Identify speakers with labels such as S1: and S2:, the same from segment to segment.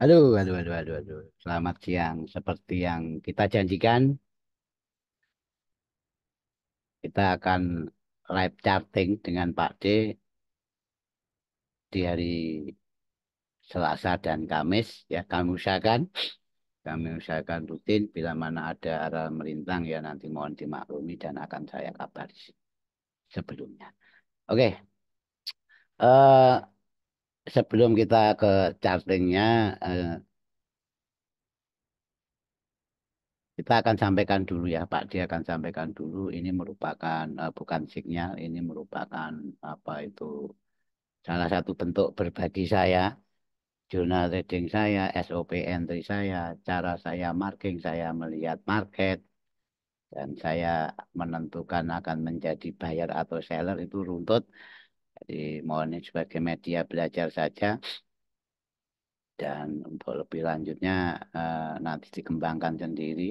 S1: Aduh, aduh, aduh, aduh, aduh. Selamat siang. Seperti yang kita janjikan, kita akan live charting dengan Pak D di hari Selasa dan Kamis. Ya, kami usahakan rutin. Bila mana ada arah melintang, ya nanti mohon dimaklumi dan akan saya kabari sebelumnya. Oke, eh, sebelum kita ke chartingnya, eh, kita akan sampaikan dulu ya, Pak D akan sampaikan dulu. Ini merupakan bukan sinyal, ini merupakan apa itu salah satu bentuk berbagi saya, jurnal trading saya, SOP entry saya, cara saya marking, saya melihat market, dan saya menentukan akan menjadi buyer atau seller itu runtut. Jadi mohon ini sebagai media belajar saja. Dan untuk lebih lanjutnya nanti dikembangkan sendiri.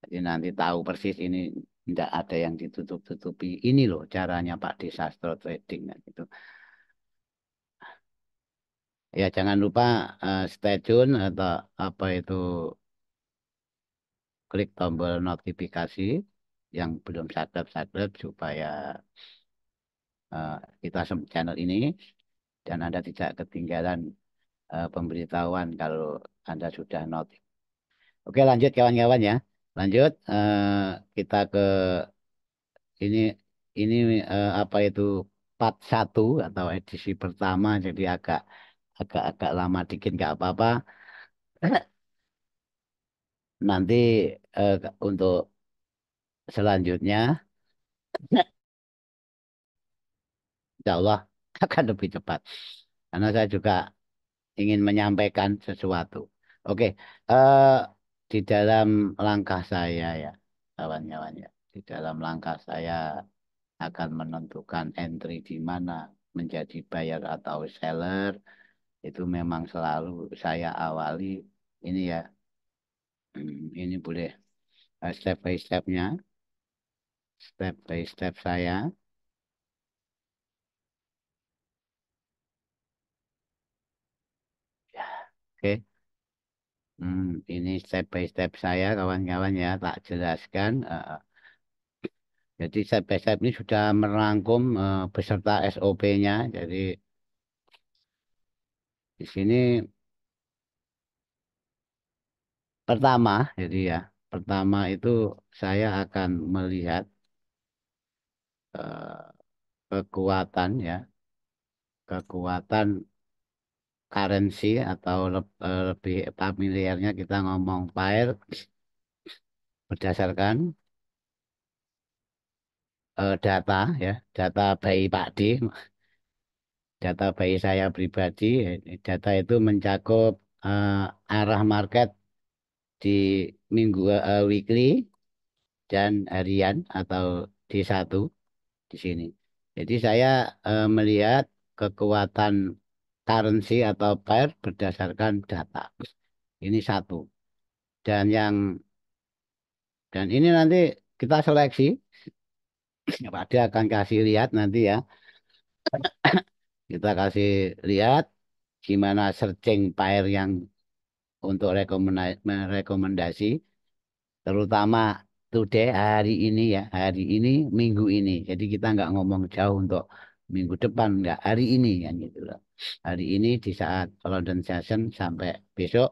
S1: Jadi nanti tahu persis ini tidak ada yang ditutup-tutupi. Ini loh caranya Pak Desastro Trading. Kan, gitu. Ya, jangan lupa stay tune atau apa itu klik tombol notifikasi yang belum subscribe supaya eh, kita channel ini dan Anda tidak ketinggalan pemberitahuan kalau Anda sudah notif. Oke, lanjut kawan-kawan ya. Lanjut kita ke ini apa itu part satu atau edisi pertama jadi agak lama dikit nggak apa-apa. Nanti untuk selanjutnya, insya Allah akan lebih cepat. Karena saya juga ingin menyampaikan sesuatu. Oke, eh, di dalam langkah saya ya, kawan-kawan ya, di dalam langkah saya akan menentukan entry di mana menjadi buyer atau seller, itu memang selalu saya awali ini ya, ini boleh step by step saya. Ya, oke. Ini step by step saya kawan-kawan ya tak jelaskan. Jadi step by step ini sudah merangkum beserta SOP-nya. Jadi di sini pertama, jadi ya pertama itu saya akan melihat eh, kekuatan ya, kekuatan currency atau lebih familiarnya kita ngomong pair berdasarkan data ya, data bayi Pak D, data bayi saya pribadi. Data itu mencakup arah market di minggu weekly dan harian atau D1 di sini. Jadi saya melihat kekuatan currency atau pair berdasarkan data. Ini satu. Dan ini nanti kita seleksi. Pak Ade akan kasih lihat nanti ya. Kita kasih lihat gimana searching pair yang untuk merekomendasi terutama today hari ini ya, hari ini minggu ini. Jadi kita nggak ngomong jauh untuk minggu depan, nggak hari ini kan gitu loh. Hari ini di saat London Session sampai besok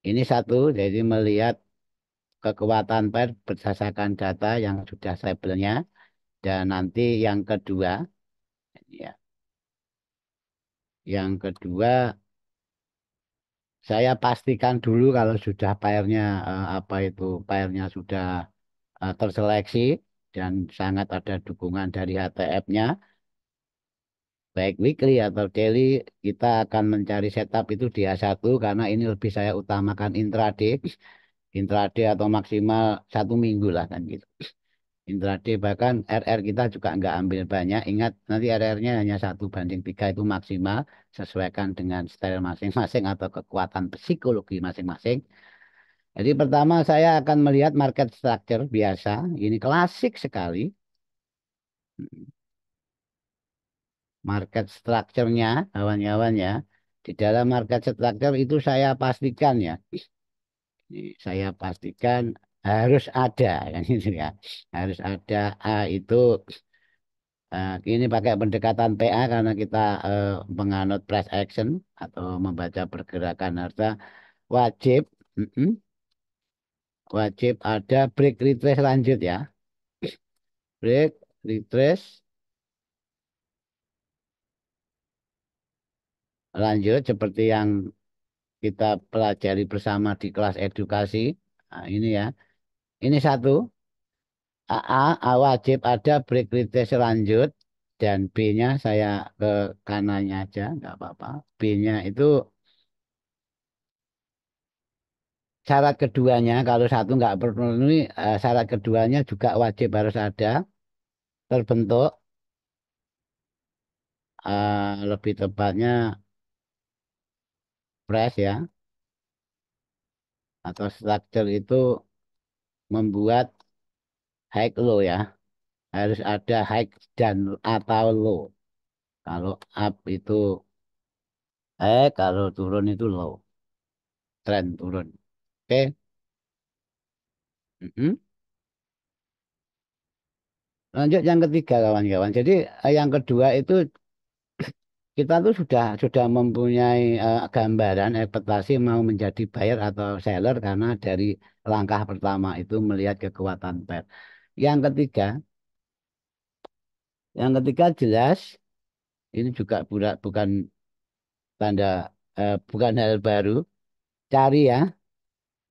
S1: ini satu, jadi melihat kekuatan pair berdasarkan data yang sudah labelnya dan nanti ya, yang kedua saya pastikan dulu kalau sudah pairnya apa itu pairnya sudah terseleksi dan sangat ada dukungan dari HTF-nya, baik weekly atau daily, kita akan mencari setup itu di H1 karena ini lebih saya utamakan intraday, intraday atau maksimal 1 minggu lah kan gitu. Intraday bahkan RR kita juga nggak ambil banyak. Ingat nanti RR-nya hanya 1:3 itu maksimal sesuaikan dengan style masing-masing atau kekuatan psikologi masing-masing. Jadi pertama saya akan melihat market structure biasa. Ini klasik sekali. Market structure-nya kawan-kawan ya. Di dalam market structure itu saya pastikan ya, saya pastikan harus ada kan itu ya. Harus ada A itu ini pakai pendekatan PA karena kita menganut price action atau membaca pergerakan harga wajib mm-mm, wajib ada break retrace lanjut ya. Break retrace lanjut seperti yang kita pelajari bersama di kelas edukasi. Nah, ini ya. Ini satu. A wajib ada break retest lanjut dan B-nya saya ke kanannya aja nggak apa-apa. B-nya itu syarat keduanya kalau satu nggak terpenuhi syarat keduanya juga wajib harus ada terbentuk lebih tepatnya press ya atau structure itu membuat high low ya harus ada high dan atau low. Kalau up itu kalau turun itu low, tren turun. Oke. Mm-mm. Lanjut yang ketiga kawan-kawan. Jadi yang kedua itu kita tuh sudah mempunyai gambaran ekspektasi mau menjadi buyer atau seller karena dari langkah pertama itu melihat kekuatan pair. Yang ketiga, yang ketiga jelas ini juga bukan tanda bukan hal baru. Cari ya,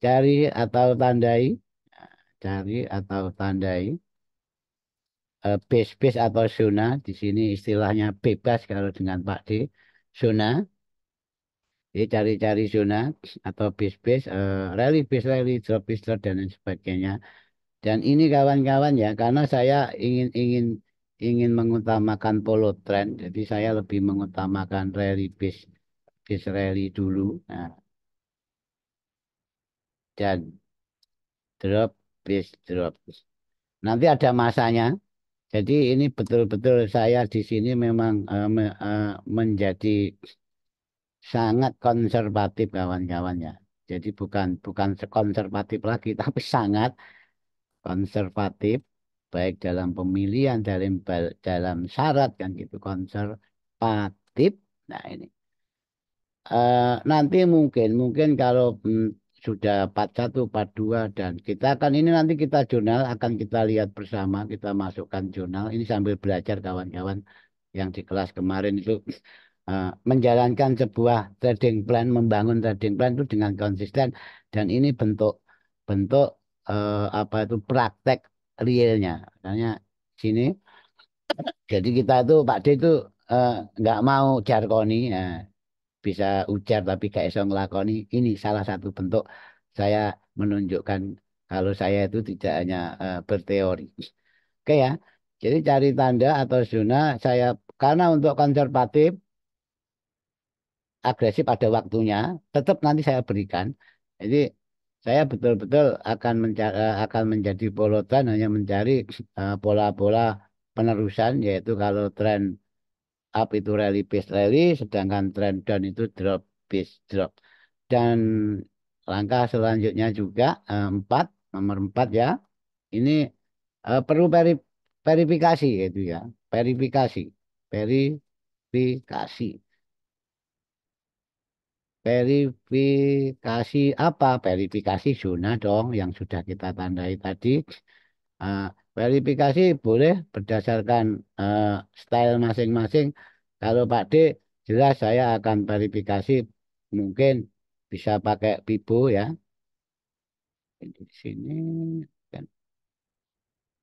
S1: cari atau tandai, cari atau tandai base atau zona. Di sini istilahnya bebas kalau dengan Pak D. Zona. Jadi cari-cari zona atau base-base, rally, drop, dan lain sebagainya. Dan ini kawan-kawan ya, karena saya ingin ingin ingin mengutamakan follow trend, jadi saya lebih mengutamakan base rally dulu, nah, dan drop. Nanti ada masanya. Jadi ini betul-betul saya di sini memang menjadi sangat konservatif kawan-kawan ya. Jadi bukan bukan konservatif lagi, tapi sangat konservatif baik dalam pemilihan dalam syarat kan gitu konservatif. Nah ini nanti mungkin kalau sudah part 2 dan kita akan ini nanti kita jurnal akan kita lihat bersama kita masukkan jurnal ini sambil belajar kawan-kawan yang di kelas kemarin itu menjalankan sebuah trading plan membangun trading plan itu dengan konsisten dan ini bentuk bentuk apa itu praktek realnya. Makanya sini, jadi kita itu Pak D itu eh, nggak mau jargoni, bisa ujar tapi gak iso ngelakoni. Ini salah satu bentuk saya menunjukkan kalau saya itu tidak hanya berteori. Oke ya. Jadi cari tanda atau zona saya karena untuk konservatif agresif ada waktunya, tetap nanti saya berikan. Jadi saya betul-betul akan akan menjadi polotan hanya mencari pola-pola penerusan, yaitu kalau tren up itu rally base rally, sedangkan tren down itu drop base drop. Dan langkah selanjutnya juga nomor 4 ya, ini perlu verifikasi gitu ya, verifikasi, verifikasi. Verifikasi apa? Verifikasi zona dong yang sudah kita tandai tadi. Eh, verifikasi boleh berdasarkan eh, style masing-masing. Kalau Pak D, jelas saya akan verifikasi mungkin bisa pakai Pibo ya. Ini di sini kan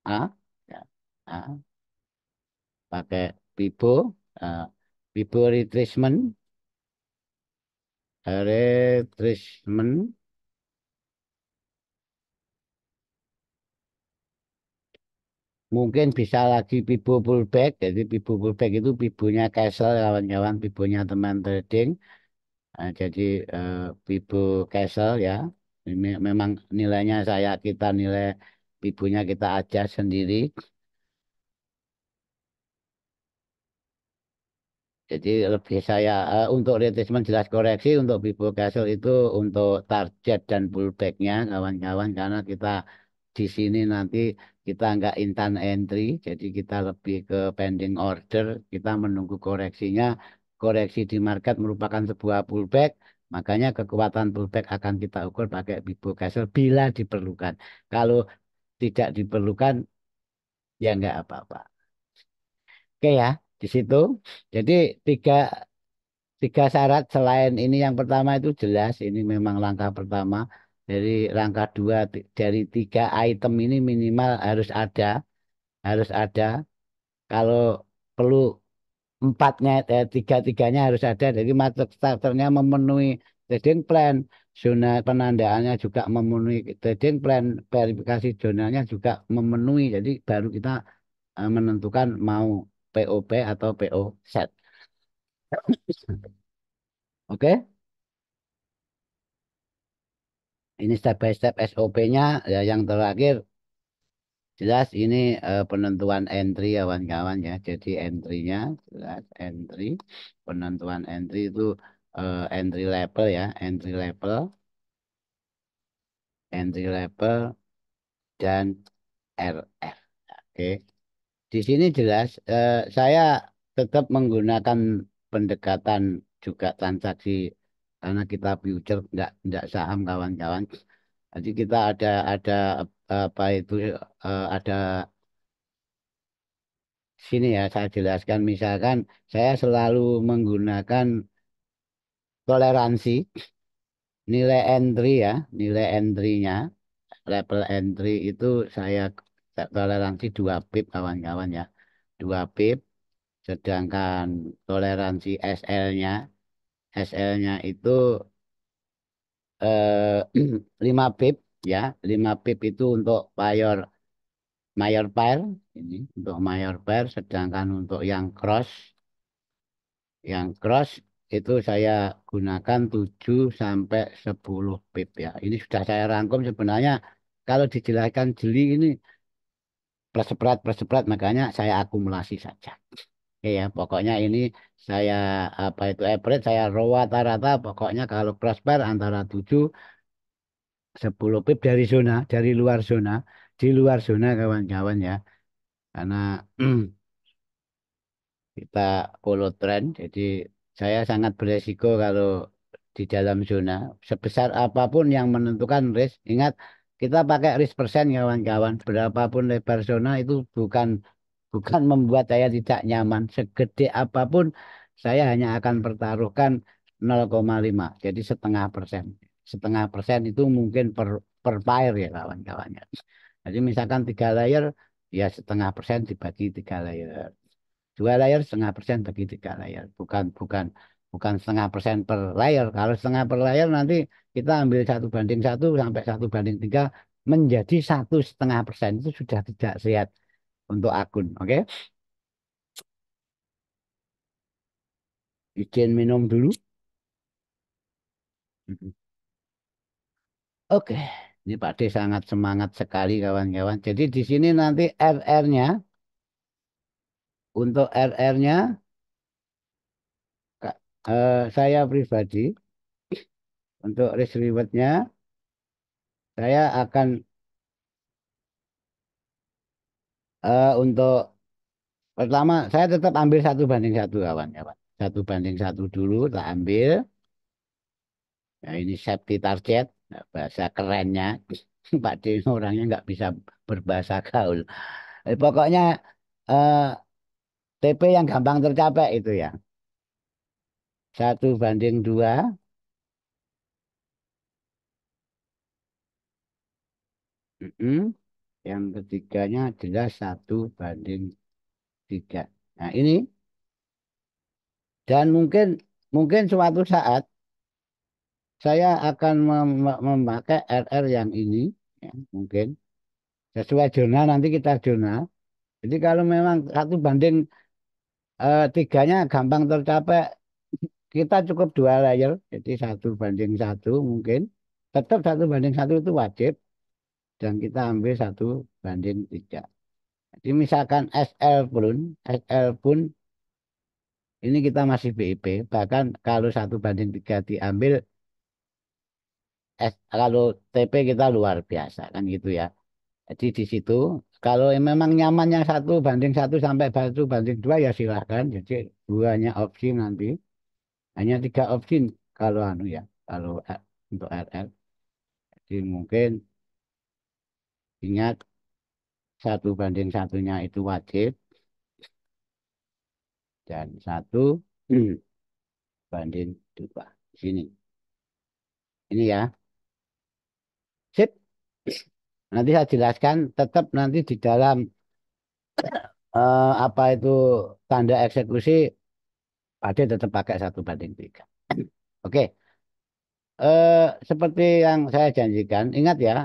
S1: A, ya. A, pakai Pibo, eh, Pibo retracement. Mungkin bisa lagi pibo pullback. Jadi pibo pullback itu pibonya Castle kawan-kawan, pibonya teman trading. Jadi pibo Castle ya. Ini memang nilainya kita nilai pibonya kita aja sendiri. Jadi lebih saya untuk retracement jelas koreksi untuk Bible Castle itu untuk target dan pullbacknya kawan-kawan karena kita di sini nanti kita nggak instant entry, jadi kita lebih ke pending order, kita menunggu koreksinya. Koreksi di market merupakan sebuah pullback, makanya kekuatan pullback akan kita ukur pakai Bible Castle bila diperlukan. Kalau tidak diperlukan, ya nggak apa-apa. Oke ya, di situ. Jadi tiga tiga syarat selain ini yang pertama itu jelas ini memang langkah pertama. Dari langkah dua dari tiga item ini minimal harus ada. Kalau perlu empatnya, tiga-tiganya harus ada. Jadi market starternya memenuhi trading plan, zona penandaannya juga memenuhi trading plan, verifikasi zonanya juga memenuhi. Jadi baru kita menentukan mau POP atau PO set. Oke, ini step by step SOP-nya. Ya, yang terakhir jelas ini penentuan entry ya kawan-kawan ya. Jadi entry-nya jelas entry, penentuan entry itu entry level ya, entry level dan RR. Oke. Di sini jelas saya tetap menggunakan pendekatan juga transaksi karena kita future enggak saham kawan-kawan. Jadi kita ada apa itu ada sini ya saya jelaskan misalkan saya selalu menggunakan toleransi nilai entry ya, nilai entry-nya level entry itu saya toleransi 2 pip kawan-kawan ya. 2 pip sedangkan toleransi SL-nya itu 5 pip ya. 5 pip itu untuk mayor pair ini untuk mayor pair sedangkan untuk yang cross itu saya gunakan 7 sampai 10 pip ya. Ini sudah saya rangkum sebenarnya kalau dijelaskan jeli ini perseprat makanya saya akumulasi saja. Oke ya, pokoknya ini saya apa itu average saya raw rata-rata pokoknya kalau cross pair antara 7 10 pip dari luar zona, di luar zona kawan-kawan ya. Karena kita follow trend, jadi saya sangat beresiko kalau di dalam zona sebesar apapun yang menentukan risk. Ingat kita pakai risk persen kawan-kawan. Berapapun lebar zona itu bukan membuat saya tidak nyaman. Segede apapun saya hanya akan pertaruhkan 0,5. Jadi setengah persen. Setengah persen itu mungkin per pair ya kawan-kawan ya. Jadi misalkan 3 layer ya setengah persen dibagi 3 layer. 2 layer setengah persen bagi 3 layer. Bukan setengah persen per layer. Kalau setengah per layer nanti kita ambil 1:1 sampai 1:3 menjadi 1,5% itu sudah tidak sehat untuk akun. Oke, izin minum dulu. Mhm. Oke, ini Pak D sangat semangat sekali kawan-kawan. Jadi di sini nanti RR-nya untuk RR-nya saya pribadi untuk risk reward-nya saya akan untuk pertama saya tetap ambil 1:1 kawan-kawan. 1:1 dulu tak ambil. Nah, ini safety target, nah, bahasa kerennya. Pak D orangnya nggak bisa berbahasa gaul. Pokoknya eh, TP yang gampang tercapai itu ya. 1:2. Mm-mm. Yang ketiganya jelas 1:3. Nah ini dan mungkin suatu saat saya akan memakai RR yang ini. Ya, mungkin sesuai jurnal nanti kita jurnal. Jadi kalau memang 1:3-nya gampang tercapai, kita cukup 2 layer. Jadi 1:1 mungkin. Tetap 1:1 itu wajib. Dan kita ambil 1:3. Jadi misalkan SL pun Ini kita masih BIP. Bahkan kalau 1:3 diambil, kalau TP kita luar biasa kan gitu ya. Jadi di situ kalau memang nyamannya 1:1 sampai 1:2 ya silahkan. Jadi duanya opsi nanti. Hanya 3 opsi kalau anu ya. Kalau untuk RR. Jadi mungkin ingat 1:1-nya itu wajib dan 1:2. Di sini. Ini ya. Sip. Nanti saya jelaskan tetap nanti di dalam apa itu tanda eksekusi Pakde tetap pakai 1:3. Oke, seperti yang saya janjikan, ingat ya,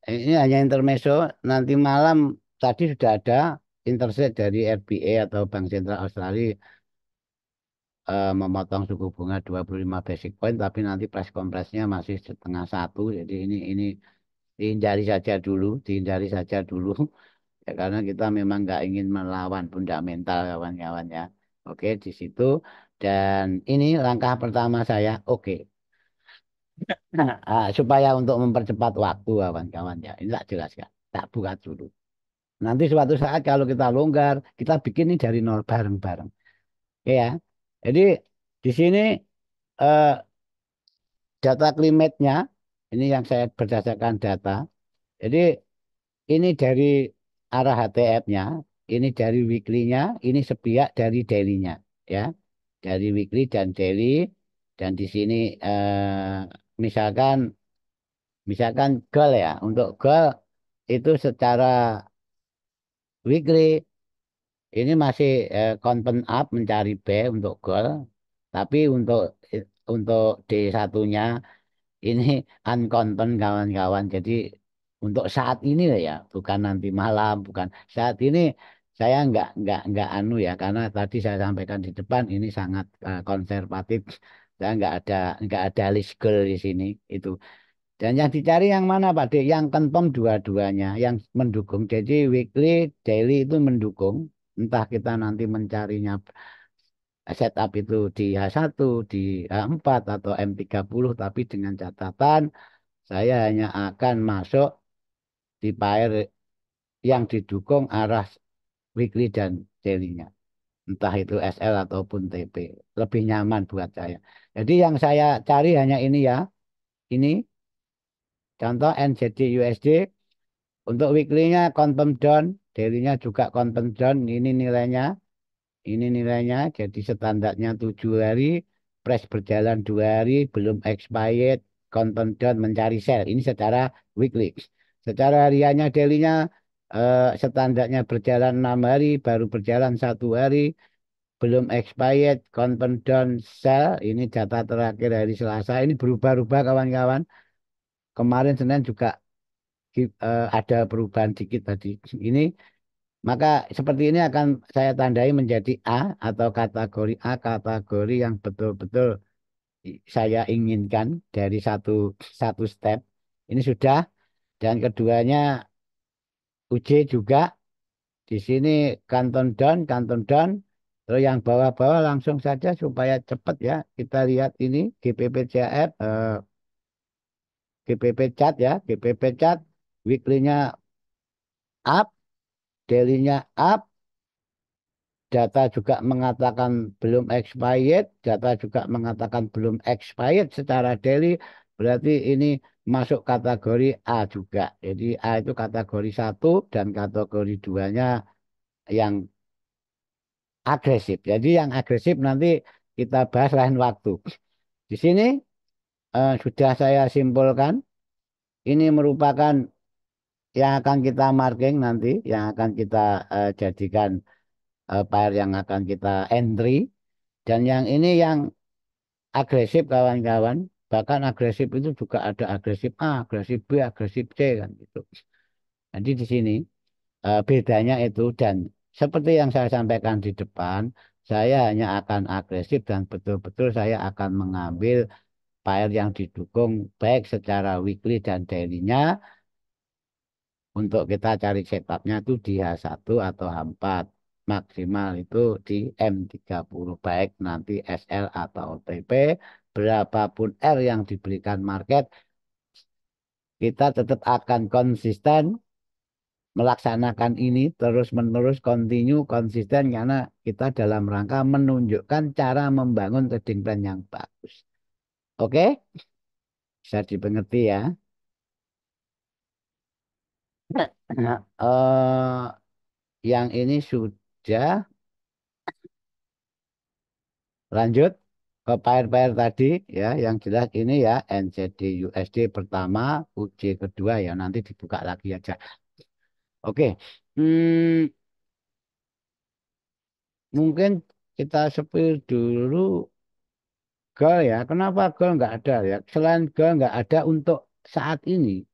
S1: ini hanya intermezzo. Nanti malam tadi sudah ada intercept dari RBA atau Bank Sentral Australia memotong suku bunga 25 basic point, tapi nanti press conference-nya masih 12:30. Jadi ini dihindari saja dulu, dihindari saja dulu. Ya, karena kita memang nggak ingin melawan fundamental kawan-kawan ya. Oke, di situ. Dan ini langkah pertama saya. Oke. Nah, supaya untuk mempercepat waktu kawan-kawan ya. Ini tak jelaskan. Tak buka dulu. Nanti suatu saat kalau kita longgar, kita bikin ini dari nol bareng-bareng. Oke ya. Jadi di sini eh, data climate-nya, ini yang saya berdasarkan data. Jadi ini dari arah HTF-nya, ini dari weekly-nya, ini sepihak dari daily-nya, ya. Dari weekly dan daily, dan di sini misalkan, misalkan goal ya, untuk goal itu secara weekly ini masih confirm up mencari B untuk goal, tapi untuk D1-nya ini unconfirm kawan-kawan. Jadi untuk saat ini lah ya, bukan nanti malam, bukan saat ini saya nggak anu ya, karena tadi saya sampaikan di depan ini sangat konservatif. Saya nggak ada list goal di sini itu. Dan yang dicari yang mana Pak De? Yang confirm dua-duanya, yang mendukung. Jadi weekly, daily itu mendukung. Entah kita nanti mencarinya setup itu di H1, di H4 atau M30, tapi dengan catatan saya hanya akan masuk di pair yang didukung arah weekly dan daily-nya. Entah itu SL ataupun TP. Lebih nyaman buat saya. Jadi yang saya cari hanya ini ya. Ini contoh NZD USD. Untuk weekly-nya confirm down. Daily-nya juga confirm down. Ini nilainya. Ini nilainya. Jadi standarnya 7 hari. Price berjalan 2 hari. Belum expired. Confirm down mencari sell. Ini secara weekly. Secara hariannya daily-nya standarnya berjalan 6 hari. Baru berjalan 1 hari. Belum expired. Confirm down sell. Ini data terakhir hari Selasa. Ini berubah-ubah kawan-kawan. Kemarin Senin juga ada perubahan dikit tadi. Ini maka seperti ini akan saya tandai menjadi A atau kategori A, kategori yang betul-betul saya inginkan dari satu satu step. Ini sudah dan keduanya UJ juga di sini kanton down. Terus yang bawah-bawah langsung saja supaya cepat ya. Kita lihat ini GPP CF, GPP chart ya, GPP chart weekly-nya up, daily-nya up, data juga mengatakan belum expired, data juga mengatakan belum expired secara daily, berarti ini masuk kategori A juga. Jadi A itu kategori 1 dan kategori 2-nya yang agresif. Jadi yang agresif nanti kita bahas lain waktu. Di sini sudah saya simpulkan, ini merupakan yang akan kita marking nanti, yang akan kita jadikan pair yang akan kita entry. Dan yang ini yang agresif kawan-kawan. Bahkan agresif itu juga ada agresif A, agresif B, agresif C kan gitu. Jadi di sini bedanya itu dan seperti yang saya sampaikan di depan, saya hanya akan agresif dan betul-betul saya akan mengambil pair yang didukung baik secara weekly dan daily-nya untuk kita cari setupnya itu di H1 atau H4. maksimal itu di M30 baik nanti SL atau TP berapapun R yang diberikan market kita tetap akan konsisten melaksanakan ini terus-menerus continue konsisten karena kita dalam rangka menunjukkan cara membangun trading plan yang bagus. Oke, bisa dimengerti ya. Nah, yang ini sudah lanjut ke pair-pair tadi ya, yang jelas ini ya NZD USD pertama, UJ kedua ya nanti dibuka lagi aja. Oke, hmm, mungkin kita sepil dulu goal ya. Kenapa goal nggak ada ya? Selain goal nggak ada untuk saat ini,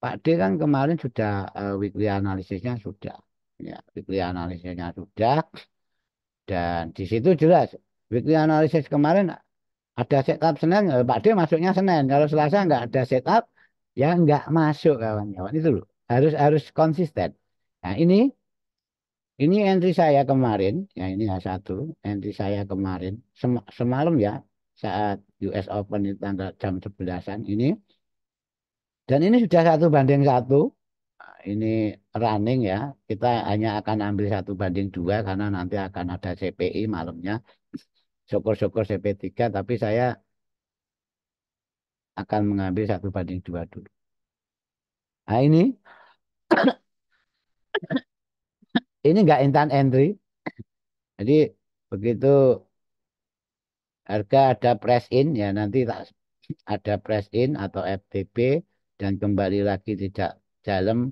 S1: Pak D kan kemarin sudah weekly analisisnya sudah, ya weekly analisisnya sudah, dan di situ jelas weekly analisis kemarin ada setup Senin, Pak D masuknya Senin. Kalau Selasa nggak ada setup, ya nggak masuk kawan-kawan itu loh. Harus harus konsisten. Nah ini entry saya kemarin, ya ini H1, entry saya kemarin semalam ya saat US Open itu tanggal jam 11-an ini, dan ini sudah 1:1. Nah, ini running ya. Kita hanya akan ambil 1:2 karena nanti akan ada CPI malamnya. Syukur-syukur CP3, tapi saya akan mengambil 1:2 dulu. Nah ini nggak instant entry. Jadi begitu harga ada press in ya nanti ada press in atau FTP dan kembali lagi tidak dalam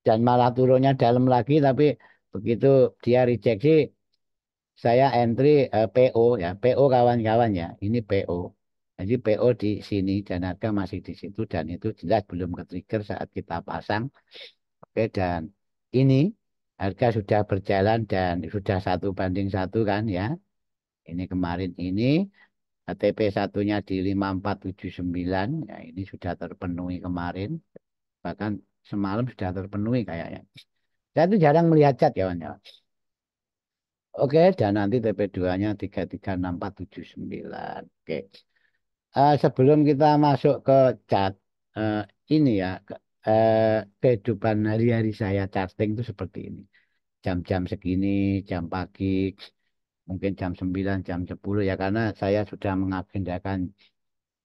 S1: dan malah turunnya dalam lagi tapi begitu dia rejeksi saya entry PO ya PO kawan-kawan ya ini PO. Jadi PO di sini dan harga masih di situ dan itu jelas belum ke trigger saat kita pasang. Oke, dan ini harga sudah berjalan dan sudah 1:1 kan ya. Ini kemarin ini TP satunya di 5479. Ya ini sudah terpenuhi kemarin. Bahkan semalam sudah terpenuhi kayaknya. Saya tuh jarang melihat chat kawan-kawan. Oke, dan nanti TP2-nya 336479. Oke. Sebelum kita masuk ke chat eh, ini ya kehidupan hari-hari saya charting itu seperti ini. Jam-jam segini, jam pagi, mungkin jam 9 jam 10 ya karena saya sudah mengagendakan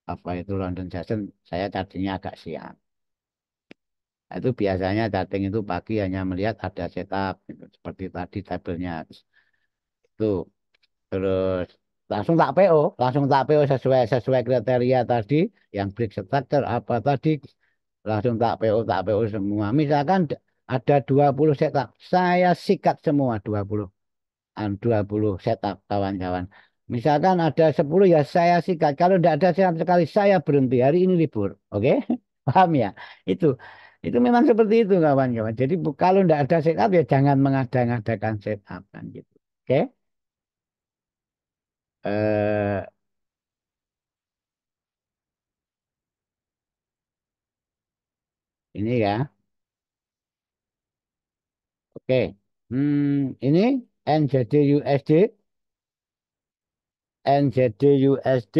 S1: apa itu London Session, saya chartingnya agak siang. Nah, itu biasanya charting itu pagi hanya melihat ada setup gitu. Seperti tadi tabelnya itu terus langsung tak PO sesuai sesuai kriteria tadi yang break structure apa tadi langsung tak PO semua. Misalkan ada 20 setup, saya sikat semua 20 setup kawan-kawan. Misalkan ada 10 ya saya sikat. Kalau tidak ada sama sekali saya berhenti. Hari ini libur. Oke? Paham ya? Itu itu memang seperti itu kawan-kawan. Jadi kalau tidak ada setup ya jangan mengada-ngadakan setup kan gitu. Oke? Eh ini ya. Oke. Ini NZD USD NZD USD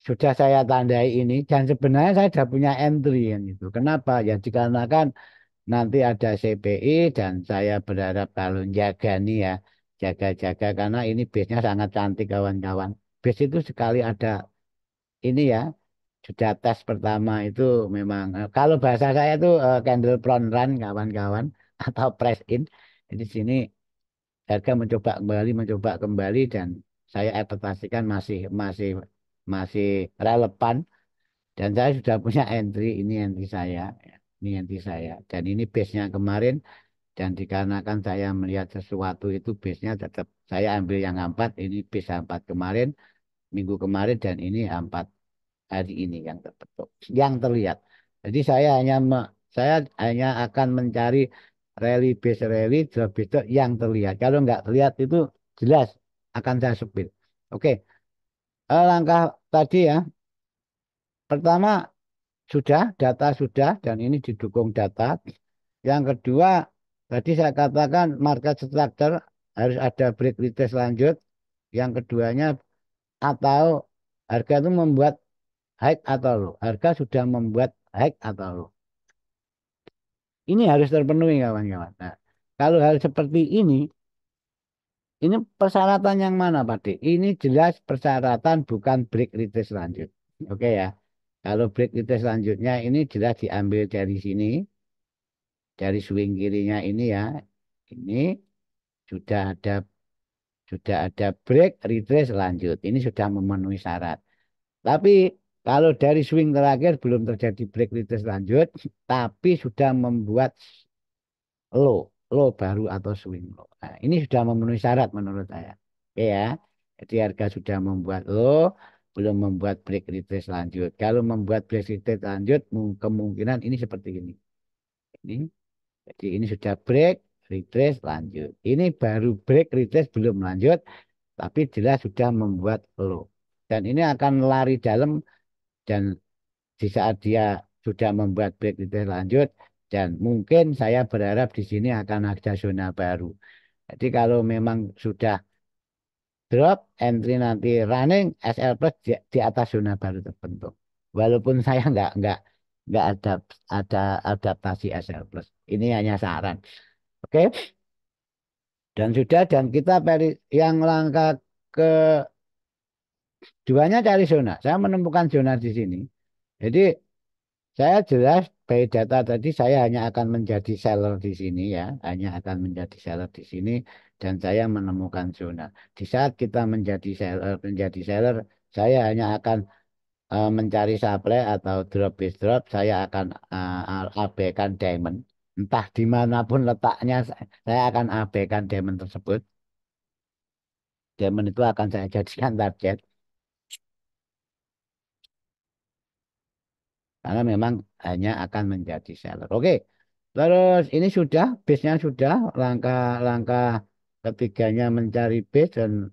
S1: sudah saya tandai ini dan sebenarnya saya sudah punya entry yang itu. Kenapa? Ya dikarenakan nanti ada CPI dan saya berharap kalau jaga nih ya, jaga-jaga karena ini base-nya sangat cantik kawan-kawan. Base itu sekali ada ini ya, sudah tes pertama itu memang kalau bahasa saya itu candle front run kawan-kawan atau press in. Di sini harga mencoba kembali dan saya ekspektasikan masih masih masih relevan dan saya sudah punya entry ini entry saya ya. Ini entry saya dan ini base-nya kemarin dan dikarenakan saya melihat sesuatu itu base-nya tetap saya ambil yang 4 ini base 4 kemarin minggu kemarin dan ini 4 hari ini yang terbentuk yang terlihat jadi saya hanya akan mencari rally base rally drop base yang terlihat kalau nggak terlihat itu jelas akan saya sepil oke langkah tadi ya pertama sudah data sudah dan ini didukung data yang kedua Tadi saya katakan market structure harus ada break retest lanjut. Yang keduanya atau harga itu membuat high atau low. Harga sudah membuat high atau low. Ini harus terpenuhi kawan-kawan. Nah, kalau hal seperti ini persyaratan yang mana Pak D? Ini jelas persyaratan bukan break retest lanjut. Oke ya. Kalau break retest selanjutnya ini jelas diambil dari sini, dari swing kirinya ini ya. Ini sudah ada break retrace lanjut. Ini sudah memenuhi syarat. Tapi kalau dari swing terakhir belum terjadi break retrace lanjut, tapi sudah membuat low baru atau swing low. Nah, ini sudah memenuhi syarat menurut saya. Oke ya. Jadi harga sudah membuat low, belum membuat break retrace lanjut. Kalau membuat break retrace lanjut, kemungkinan ini seperti ini. Ini jadi ini sudah break retrace lanjut. Ini baru break retrace belum lanjut, tapi jelas sudah membuat low. Dan ini akan lari dalam dan di saat dia sudah membuat break retrace lanjut dan mungkin saya berharap di sini akan ada zona baru. Jadi kalau memang sudah drop entry nanti running SL plus di atas zona baru terbentuk. Walaupun saya nggak ada adaptasi SL plus. Ini hanya saran. Oke. Dan sudah dan kita yang langkah keduanya cari zona. Saya menemukan zona di sini. Jadi saya jelas by data tadi saya hanya akan menjadi seller di sini ya, hanya akan menjadi seller di sini dan saya menemukan zona. Di saat kita menjadi seller, saya hanya akan mencari supply atau drop base drop, saya akan abaikan diamond. Entah dimanapun letaknya, saya akan abaikan diamond tersebut. Diamond itu akan saya jadikan target karena memang hanya akan menjadi seller. Oke, terus ini sudah base-nya sudah langkah-langkah ketiganya mencari base dan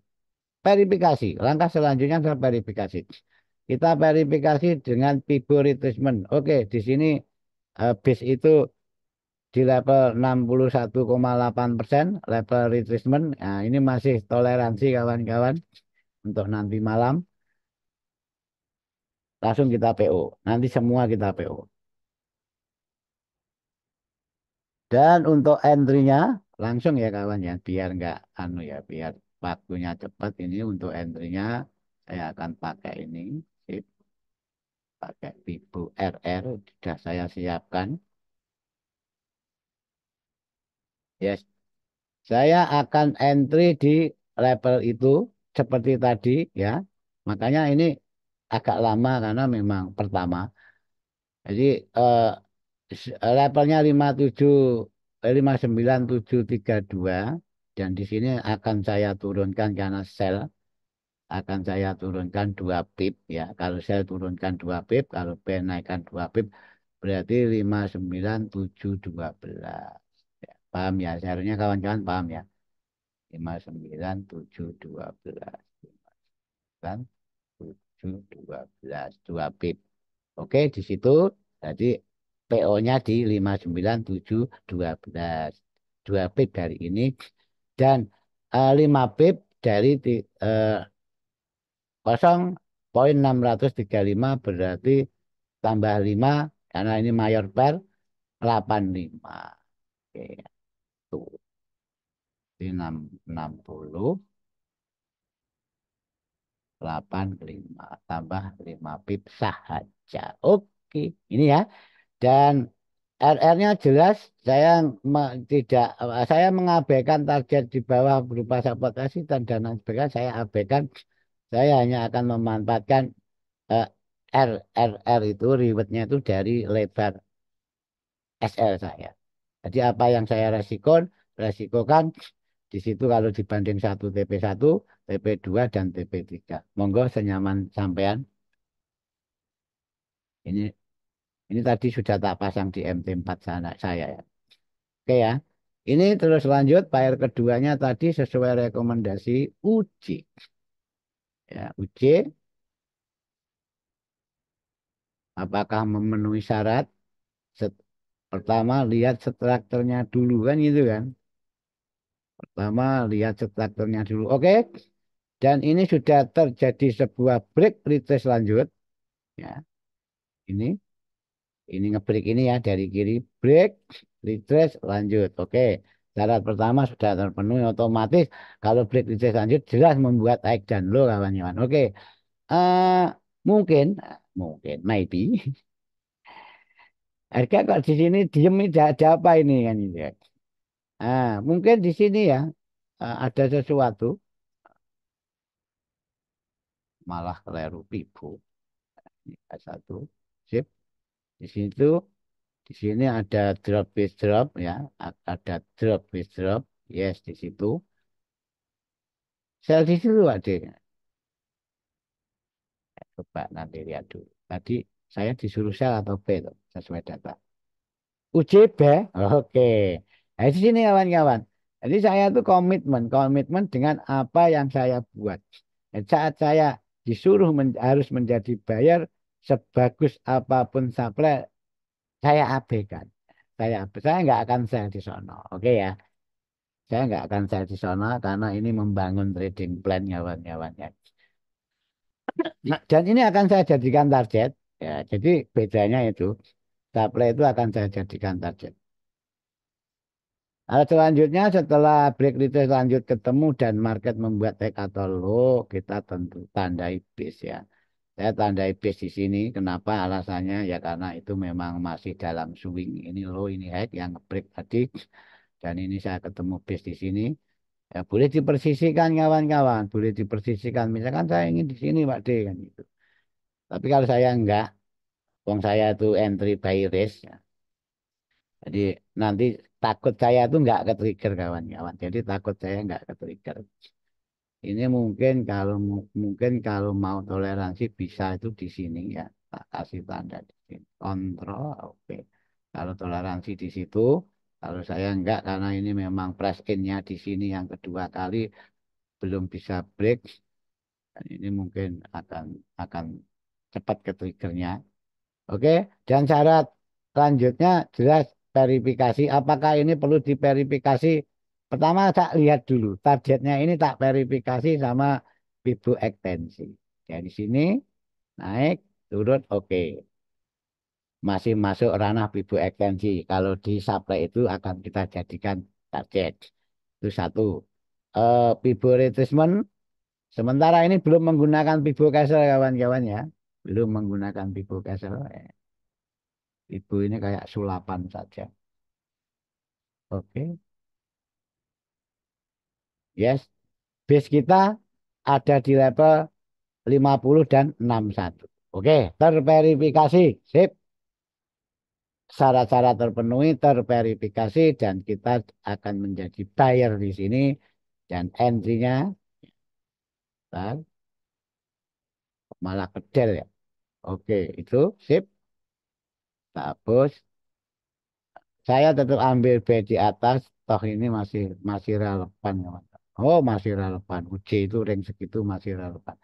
S1: verifikasi. Langkah selanjutnya adalah verifikasi. Kita verifikasi dengan Fibo retracement. Oke, di sini base itu di level 61,8%, level retracement. Nah, ini masih toleransi kawan-kawan untuk nanti malam. Langsung kita PO. Nanti semua kita PO. Dan untuk entry-nya langsung ya kawan ya, biar nggak anu ya, biar waktunya cepat ini untuk entry-nya saya akan pakai ini, sip, pakai Vivo RR sudah saya siapkan. Yes, saya akan entry di level itu seperti tadi ya. Makanya ini agak lama karena memang pertama. Jadi levelnya 57 59732 dan di sini akan saya turunkan karena sell akan saya turunkan 2 pip ya. Kalau saya turunkan 2 pip, kalau B naikkan 2 pip berarti 59712. Ya, paham ya? Seharusnya kawan-kawan paham ya. 59712 kan 712 2 pip. Oke, di situ jadi PO-nya di 59712. 2 pip dari ini dan 5 pip dari 0,635 berarti tambah 5 karena ini mayor per 85. Oke, tuh di 660 85 tambah 5 pip saja. Oke, ini ya. Dan RR-nya jelas tidak saya mengabaikan target di bawah berupa support resistance dan lain sebagainya saya abaikan. Saya hanya akan memanfaatkan eh, R itu rewardnya itu dari lebar SL saya. Jadi apa yang saya resikokan di situ kalau dibanding satu TP1, TP2 dan TP3. Monggo senyaman sampean. Ini ini tadi sudah tak pasang di MT4 sana saya ya. Oke ya. Ini terus lanjut bayar keduanya tadi sesuai rekomendasi uji. Ya, uji apakah memenuhi syarat. Pertama lihat strukturnya dulu kan gitu kan. Pertama lihat strukturnya dulu. Oke. Dan ini sudah terjadi sebuah break retest lanjut. Ya, ini ngebreak ini ya dari kiri break retest lanjut. Oke. Syarat pertama sudah terpenuhi otomatis. Kalau break retest lanjut jelas membuat high dan low kawan-kawan. Oke. eh mungkin maybe harga kok di sini diem ini ada apa ini kan gitu ya. Mungkin di sini ya ada sesuatu malah keliru pipo. Ini satu sip di situ di sini ada drop base drop ya ada drop base drop yes di situ sel di situ ada coba nanti lihat dulu tadi saya disuruh sel atau B tuh sesuai data UJB oke nah di sini kawan-kawan jadi saya tuh komitmen komitmen dengan apa yang saya buat. Dan saat saya disuruh harus menjadi buyer sebagus apapun supply saya abaikan. Saya nggak akan sell di sono. Oke ya. Saya nggak akan sell di sono karena ini membangun trading plan kawan-kawan ya. Nah, dan ini akan saya jadikan target. Ya, jadi bedanya itu supply itu akan saya jadikan target. Selanjutnya setelah break retest lanjut ketemu dan market membuat take atau low, kita tentu tandai base ya. Saya tandai base di sini. Kenapa? Alasannya ya karena itu memang masih dalam swing. Ini low, ini high yang break tadi. Dan ini saya ketemu base di sini. Ya boleh dipersisikan kawan-kawan, boleh dipersisikan. Misalkan saya ingin di sini Pak D kan gitu. Tapi kalau saya enggak, wong saya itu entry by risk. Ya. Jadi nanti takut saya itu enggak ke trigger kawan-kawan. Jadi takut saya enggak ke trigger. Ini mungkin kalau mau toleransi bisa itu di sini ya. Tak kasih tanda di sini. Kontrol, oke. Kalau toleransi di situ, kalau saya enggak karena ini memang press in-nya di sini yang kedua kali belum bisa break. Dan ini mungkin akan cepat ke triggernya. Oke, dan syarat selanjutnya jelas verifikasi. Apakah ini perlu diverifikasi? Pertama tak lihat dulu targetnya ini tak verifikasi sama Fibo ekstensi. Dari sini naik turun oke. Masih masuk ranah Fibo ekstensi. Kalau di supply itu akan kita jadikan target. Itu satu. Fibo retracement sementara ini belum menggunakan Vivo Castle kawan-kawan ya. Belum menggunakan Vivo Castle. Ibu ini kayak sulapan saja. Oke. Yes. Base kita ada di level 50 dan 61. Oke. Terverifikasi. Sip. Syarat-syarat terpenuhi, terverifikasi dan kita akan menjadi buyer di sini dan entry-nya malah kedel ya. Oke, itu sip. Bagus. Saya tetap ambil B di atas, toh ini masih masih relevan ya, Mas. Oh, masih relevan. UJ itu rank segitu masih relevan.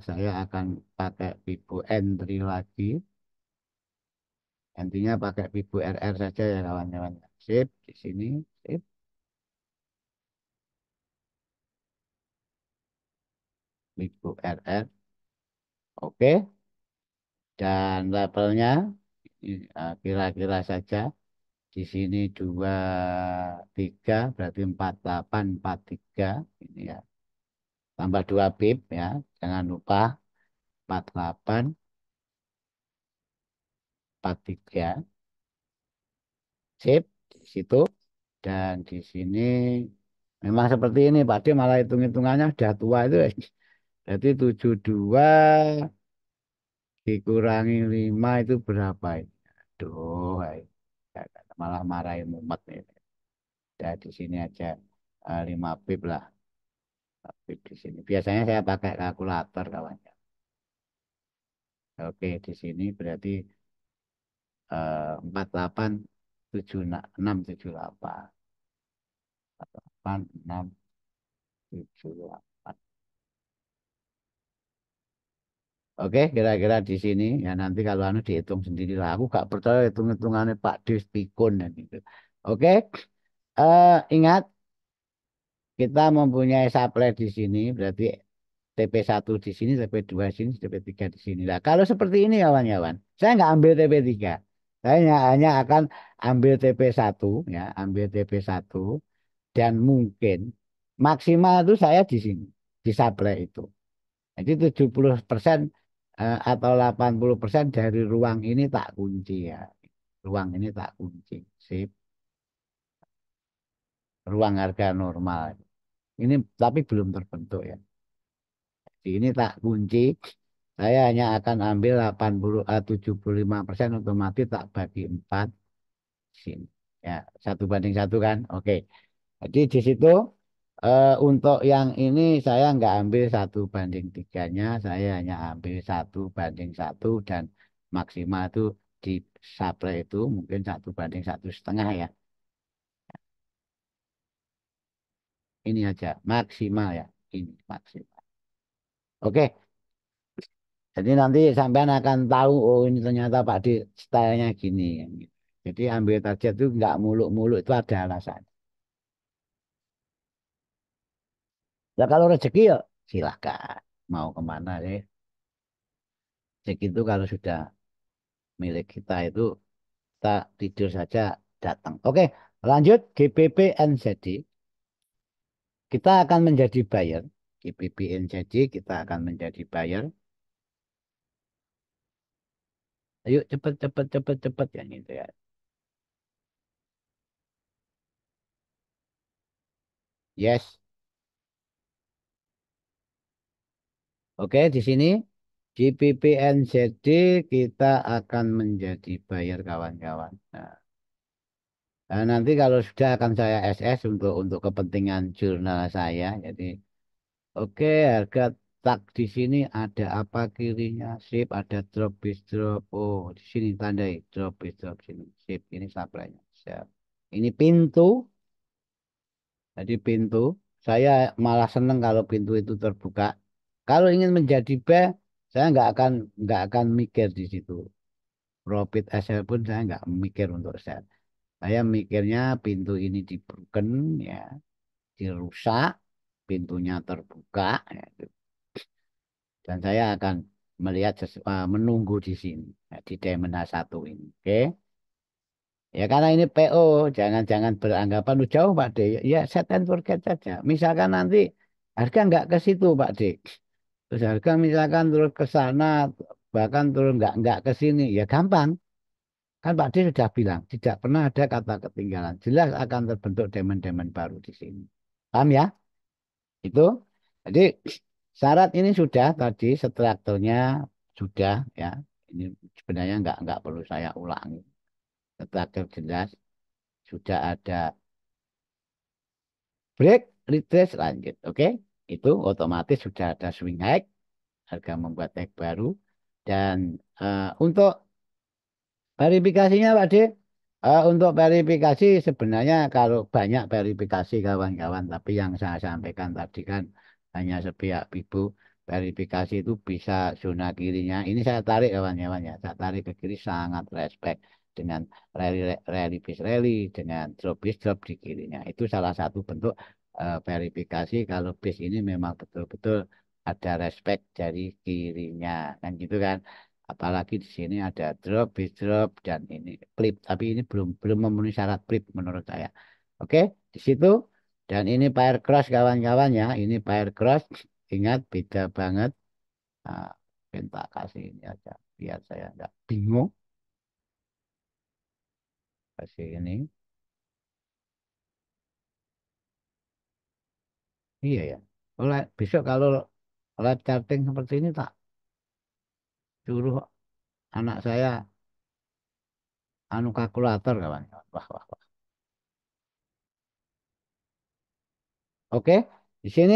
S1: Saya akan pakai Vivo entry lagi. Intinya pakai Vivo RR saja ya kawan-kawan. Sip, di sini. Sip, Vivo RR. Oke, dan levelnya kira-kira saja. Di sini 23 berarti 48, 43. Ini ya. Tambah 2 pip ya. Jangan lupa 48, 43. Sip di situ dan di sini memang seperti ini Pak D malah hitung-hitungannya sudah tua itu jadi 72 dikurangi 5 itu berapa ini aduh ya, malah marahin mumet ini ya di sini aja 5 pip lah pip di sini biasanya saya pakai kalkulator kawannya oke di sini berarti 48 enam 78 enam 78. Oke, kira-kira di sini ya nanti kalau anu dihitung sendiri lah. Aku gak percaya hitung-hitungannya Pak Deus Pikun dan itu. Oke, ingat kita mempunyai supply di sini berarti TP1 di sini, TP2 di sini, TP3 di sini. Nah, kalau seperti ini kawan-kawan, saya nggak ambil TP3. Saya hanya akan ambil TP1 ya, ambil TP1 dan mungkin maksimal itu saya di sini, di supply itu. Jadi 70% atau 80% dari ruang ini tak kunci ya. Ruang ini tak kunci. Sip. Ruang harga normal. Ini tapi belum terbentuk ya. Di ini tak kunci. Saya hanya akan ambil 75% otomatis tak bagi 4 sini. Ya, 1 banding 1 kan. Oke. Jadi di situ untuk yang ini saya nggak ambil 1 banding 3-nya, saya hanya ambil 1 banding 1 dan maksimal itu di supply itu mungkin 1 banding 1,5 ya. Ini aja maksimal ya. Ini maksimal. Oke. Jadi nanti sampean akan tahu, oh ini ternyata Pak Di stylenya gini. Jadi ambil target itu nggak muluk-muluk itu ada alasan. Nah kalau rezeki ya silahkan mau kemana deh. Rezeki itu kalau sudah milik kita itu kita tidur saja datang. Oke, lanjut GBP NZD. Kita akan menjadi buyer. GBP NZD kita akan menjadi buyer. Ayo cepet cepet cepet cepet ya gitu ya. Yes. Oke, di sini GBP NZD kita akan menjadi buyer kawan-kawan. Nanti kalau sudah akan saya SS untuk kepentingan jurnal saya. Jadi oke, harga tak di sini ada apa kirinya? Sip, ada drop bis drop. Oh, di sini tandai drop bis drop sini. Sip, ini supply-nya. Siap. Ini pintu. Jadi pintu. Saya malah seneng kalau pintu itu terbuka. Kalau ingin menjadi B, saya nggak akan mikir di situ. Profit SL pun saya nggak mikir untuk sell. Saya mikirnya pintu ini dibroken ya, dirusak, pintunya terbuka, ya, dan saya akan melihat menunggu di sini ya, di Diamond H1 ini. Oke. Ya karena ini PO, jangan-jangan beranggapan "Lu jauh Pak D." Ya set and forget saja. Misalkan nanti harga nggak ke situ Pak D. Terus harga misalkan terus ke sana, bahkan terus nggak ke sini, ya gampang. Kan Pak D sudah bilang tidak pernah ada kata ketinggalan. Jelas akan terbentuk diamond-diamond baru di sini. Paham ya? Itu. Jadi syarat ini sudah tadi strukturnya sudah ya. Ini sebenarnya nggak perlu saya ulangi. Struktur jelas sudah ada break, retrace lanjut. Oke? Itu otomatis sudah ada swing high, harga membuat high baru dan untuk verifikasinya Pak D, untuk verifikasi sebenarnya kalau banyak verifikasi kawan-kawan, tapi yang saya sampaikan tadi kan hanya sepihak pibu. Verifikasi itu bisa zona kirinya. Ini saya tarik kawan-kawan ya, saya tarik ke kiri sangat respect dengan rally bis rally, dengan drop bis drop di kirinya. Itu salah satu bentuk verifikasi kalau bis ini memang betul-betul ada respect dari kirinya, kan gitu kan. Apalagi di sini ada drop, base drop, dan ini flip. Tapi ini belum belum memenuhi syarat flip menurut saya. Oke, di situ. Dan ini pair cross kawan-kawan ya. Ini pair cross. Ingat beda banget. Nah, minta kasih ini aja biar saya nggak bingung. Kasih ini. Iya ya. Oleh besok kalau live charting seperti ini tak suruh anak saya anu kalkulator kawan-kawan. Wah, wah, wah. Oke, di sini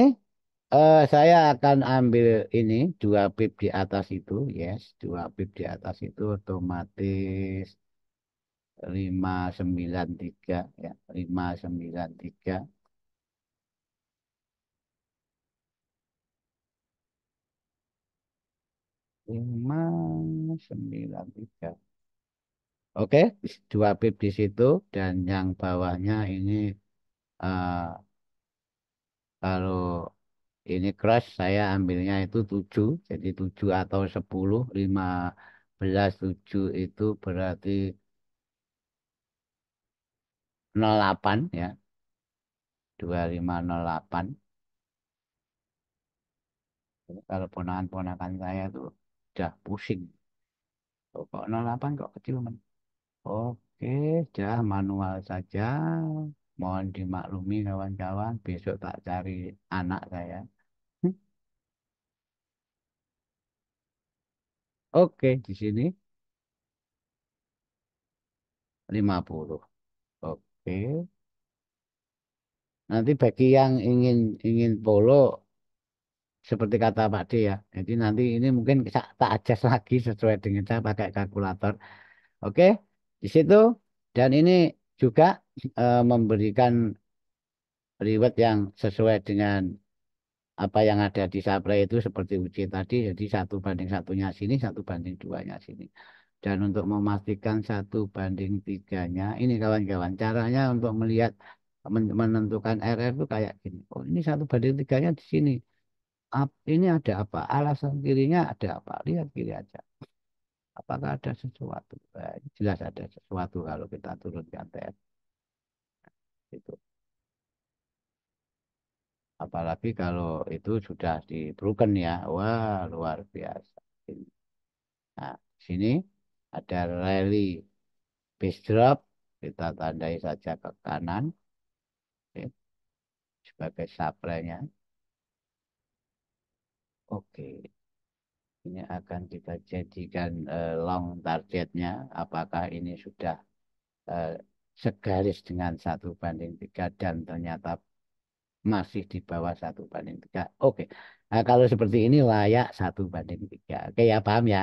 S1: saya akan ambil ini 2 pip di atas itu, yes, 2 pip di atas itu otomatis 593 ya, 593. 593. Oke, 2 pip di situ dan yang bawahnya ini eh, kalau ini crush saya ambilnya itu 7, jadi 7 atau 10, 15 7 itu berarti 08 ya, 2508. Kalau ponakan-ponakan saya tuh udah pusing. Oh, kok 08 kok kecil, men. Oke, dah manual saja. Mohon dimaklumi kawan-kawan, besok tak cari anak saya. Oke, di sini 50. Oke. Nanti bagi yang ingin ingin polo seperti kata Pak D ya. Jadi nanti ini mungkin tak adjust lagi sesuai dengan saya pakai kalkulator. Oke, di situ dan ini juga memberikan reward yang sesuai dengan apa yang ada di supply itu seperti uji tadi. Jadi 1 banding 1-nya sini, 1 banding 2-nya sini. Dan untuk memastikan 1 banding 3-nya, ini kawan-kawan, caranya untuk melihat menentukan RR itu kayak gini. Oh, ini 1 banding 3-nya di sini. Ini ada apa? Alasan kirinya ada apa? Lihat kiri aja. Apakah ada sesuatu? Jelas ada sesuatu kalau kita turunkan TR itu. Apalagi kalau itu sudah di broken ya. Wah, luar biasa. Nah, sini ada rally base drop. Kita tandai saja ke kanan, oke, sebagai supply-nya. Oke, ini akan kita jadikan long targetnya. Apakah ini sudah eh, segaris dengan 1 banding 3 dan ternyata masih di bawah 1 banding 3. Oke, nah, kalau seperti ini layak 1 banding 3. Oke ya, paham ya?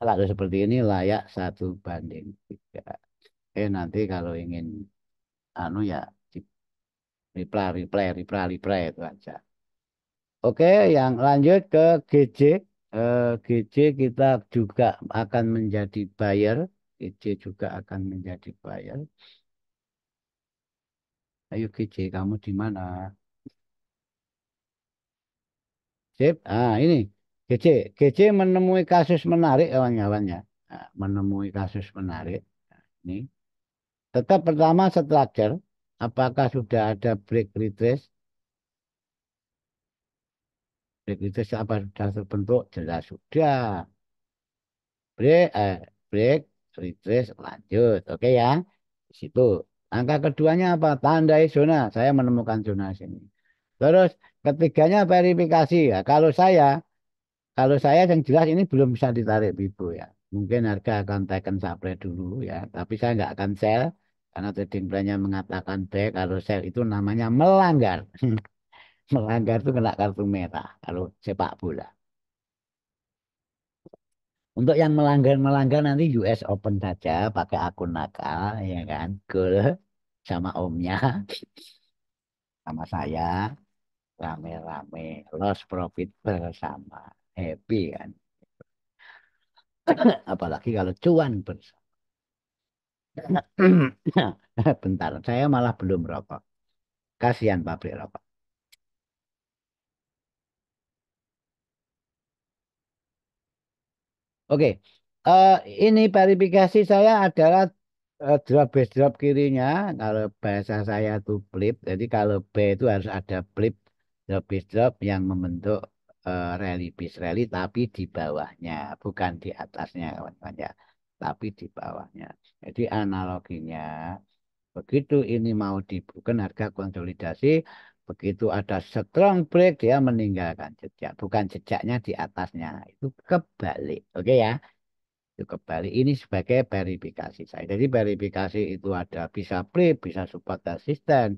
S1: Kalau seperti ini layak 1 banding 3. Nanti kalau ingin anu ya di reply itu aja. Oke, yang lanjut ke GJ. GJ kita juga akan menjadi buyer. GJ juga akan menjadi buyer. Ayo GJ, kamu di mana? Sip. Ini GC. GC menemui kasus menarik kawan-kawan ya. Menemui kasus menarik. Ini tetap pertama structure. Apakah sudah ada break retrace? Break retrace apa sudah terbentuk? Jelas sudah. Break, break retrace lanjut. Oke ya. Di situ. Angka keduanya apa? Tandai zona. Saya menemukan zona sini. Terus ketiganya verifikasi ya. Kalau saya yang jelas ini belum bisa ditarik Bibo ya. Mungkin harga akan taken supply dulu ya. Tapi saya nggak akan sell karena trading plan-nya mengatakan buy. Kalau sell itu namanya melanggar. Melanggar itu kena kartu merah kalau sepak bola. Untuk yang melanggar-melanggar nanti US Open saja pakai akun nakal ya kan. Goal sama omnya sama saya rame-rame loss profit bersama. Happy kan. Apalagi kalau cuan bersama. Bentar, saya malah belum rokok. Kasihan pabrik rokok. Oke, eh, ini verifikasi saya adalah drop base drop kirinya. Kalau bahasa saya itu flip. Jadi kalau B itu harus ada flip drop base drop yang membentuk rally base rally, tapi di bawahnya, bukan di atasnya, kawan-kawan ya. Tapi di bawahnya. Jadi analoginya. Begitu ini mau dibuka harga konsolidasi, begitu ada strong break dia meninggalkan jejak, bukan jejaknya di atasnya. Itu kebalik. Oke ya, itu kebalik. Ini sebagai verifikasi saya. Jadi verifikasi itu ada bisa flip, bisa support resisten,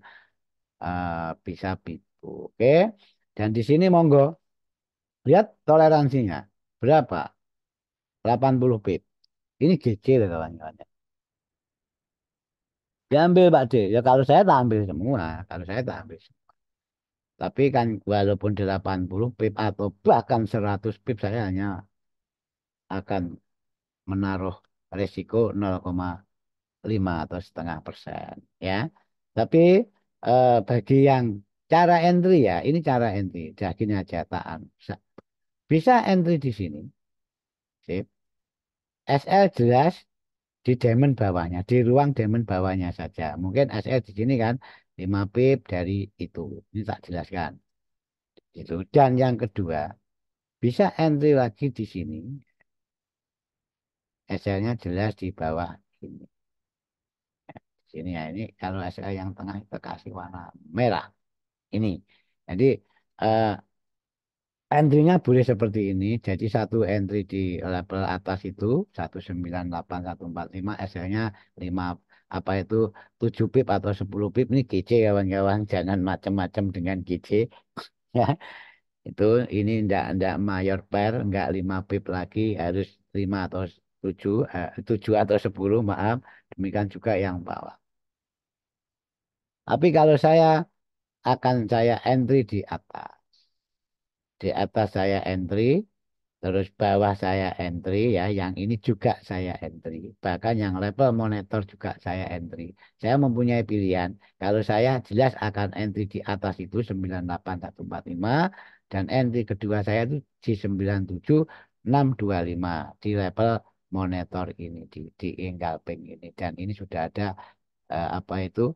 S1: bisa bibu. Oke. Dan di sini monggo lihat toleransinya. Berapa? 80 pip. Ini kecil kawan-kawan. Diambil Pak D. Ya kalau saya tak ambil semua. Kalau saya tak ambil. Tapi kan walaupun 80 pip atau bahkan 100 pip saya hanya akan menaruh risiko 0,5 atau setengah persen ya. Tapi bagi yang cara entry ya, ini cara entry. Jadi gini aja taan. Bisa entry di sini. Sip. SL jelas di diamond bawahnya, di ruang diamond bawahnya saja. Mungkin SL di sini kan 5 pip dari itu. Ini tak jelaskan. Itu. Dan yang kedua, bisa entry lagi di sini. SL-nya jelas di bawah ini. Sini ya, ini kalau SL yang tengah itu kasih warna merah. Ini. Jadi eh, entry-nya boleh seperti ini. Jadi satu entry di level atas itu 198.145 SL-nya 5 apa itu 7 pip atau 10 pip ini GC kawan-kawan. Jangan macam-macam dengan GC ya. Itu ini ndak mayor pair, enggak 5 pip lagi, harus 5 atau 7 7 atau 10 maaf. Demikian juga yang bawah. Tapi kalau saya entry di atas. Di atas saya entry, terus bawah saya entry ya, yang ini juga saya entry. Bahkan yang level monitor juga saya entry. Saya mempunyai pilihan. Kalau saya jelas akan entry di atas itu 98145 dan entry kedua saya itu di 97625 di level monitor ini di Ingalping ini dan ini sudah ada apa itu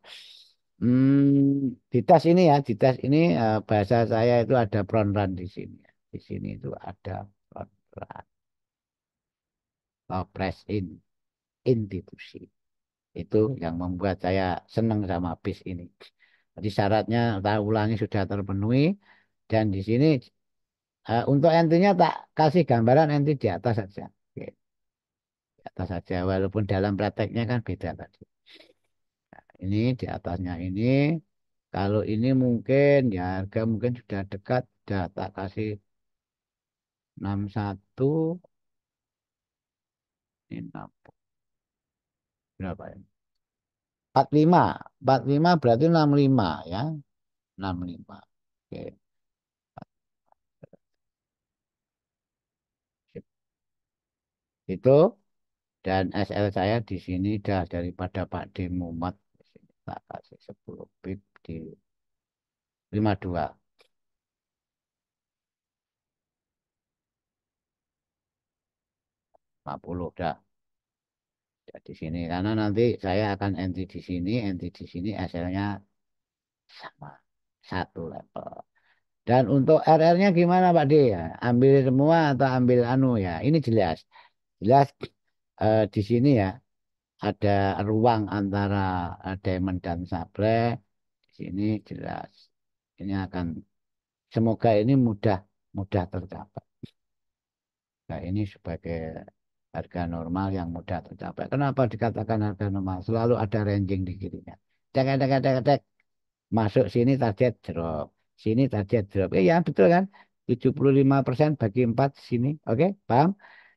S1: di tas ini ya, di tas ini bahasa saya itu ada front run di sini. Di sini itu ada front run, press in, institusi. Itu yang membuat saya senang sama bis ini. Jadi syaratnya tak ulangi sudah terpenuhi dan di sini untuk entinya tak kasih gambaran enti di atas saja. Oke, di atas saja walaupun dalam prakteknya kan beda tadi. Ini di atasnya ini. Kalau ini mungkin ya harga mungkin sudah dekat, sudah tak kasih 61 ini 6, berapa ya? 45. 45 berarti 65 ya. 65. Oke. Sip. Itu dan SL saya di sini dah daripada Pak D Mumat di sini tak kasih 10 pip di 52. 50 dah. Ya, di sini karena nanti saya akan entry di sini, entry di sini SL-nya sama satu level. Dan untuk RR-nya gimana Pak D? Ya, ambil semua atau ambil anu ya? Ini jelas. Jelas di sini ya ada ruang antara diamond dan sable. Di sini jelas. Ini akan semoga ini mudah mudah tercapai. Nah, ini sebagai harga normal yang mudah tercapai. Kenapa dikatakan harga normal? Selalu ada ranging di kirinya. Cek, cek, cek, cek. Masuk sini target drop. Sini target drop. Ya betul kan? 75% bagi 4 sini. Oke, paham?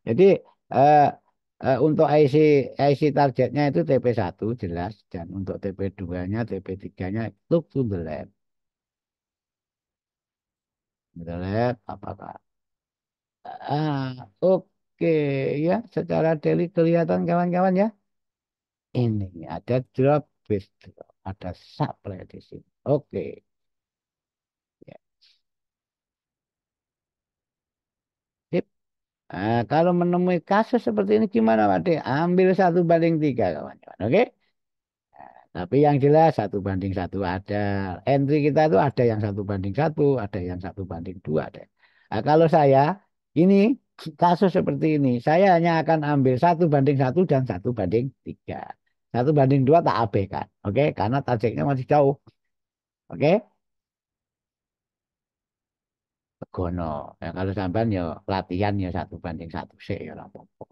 S1: Jadi eh, untuk IC targetnya itu TP1 jelas dan untuk TP2-nya, TP3-nya look to the left. The left apakah? Oke ya, secara daily kelihatan kawan-kawan ya. Ini ada drop, base drop, ada supply di sini. Oke. Ya. Sip. Kalau menemui kasus seperti ini gimana Pak D? Ambil 1/3 kawan-kawan. Oke? Tapi yang jelas 1/1 ada. Entry kita itu ada yang 1/1, ada yang 1/2 ada. Kalau saya ini kasus seperti ini, saya hanya akan ambil 1/1 dan 1/3. 1/2 tak abaikan. Oke? Karena targetnya masih jauh. Oke? Begono. Ya, kalau sampean ya latihan ya 1/1 sih ya ora apa-apa.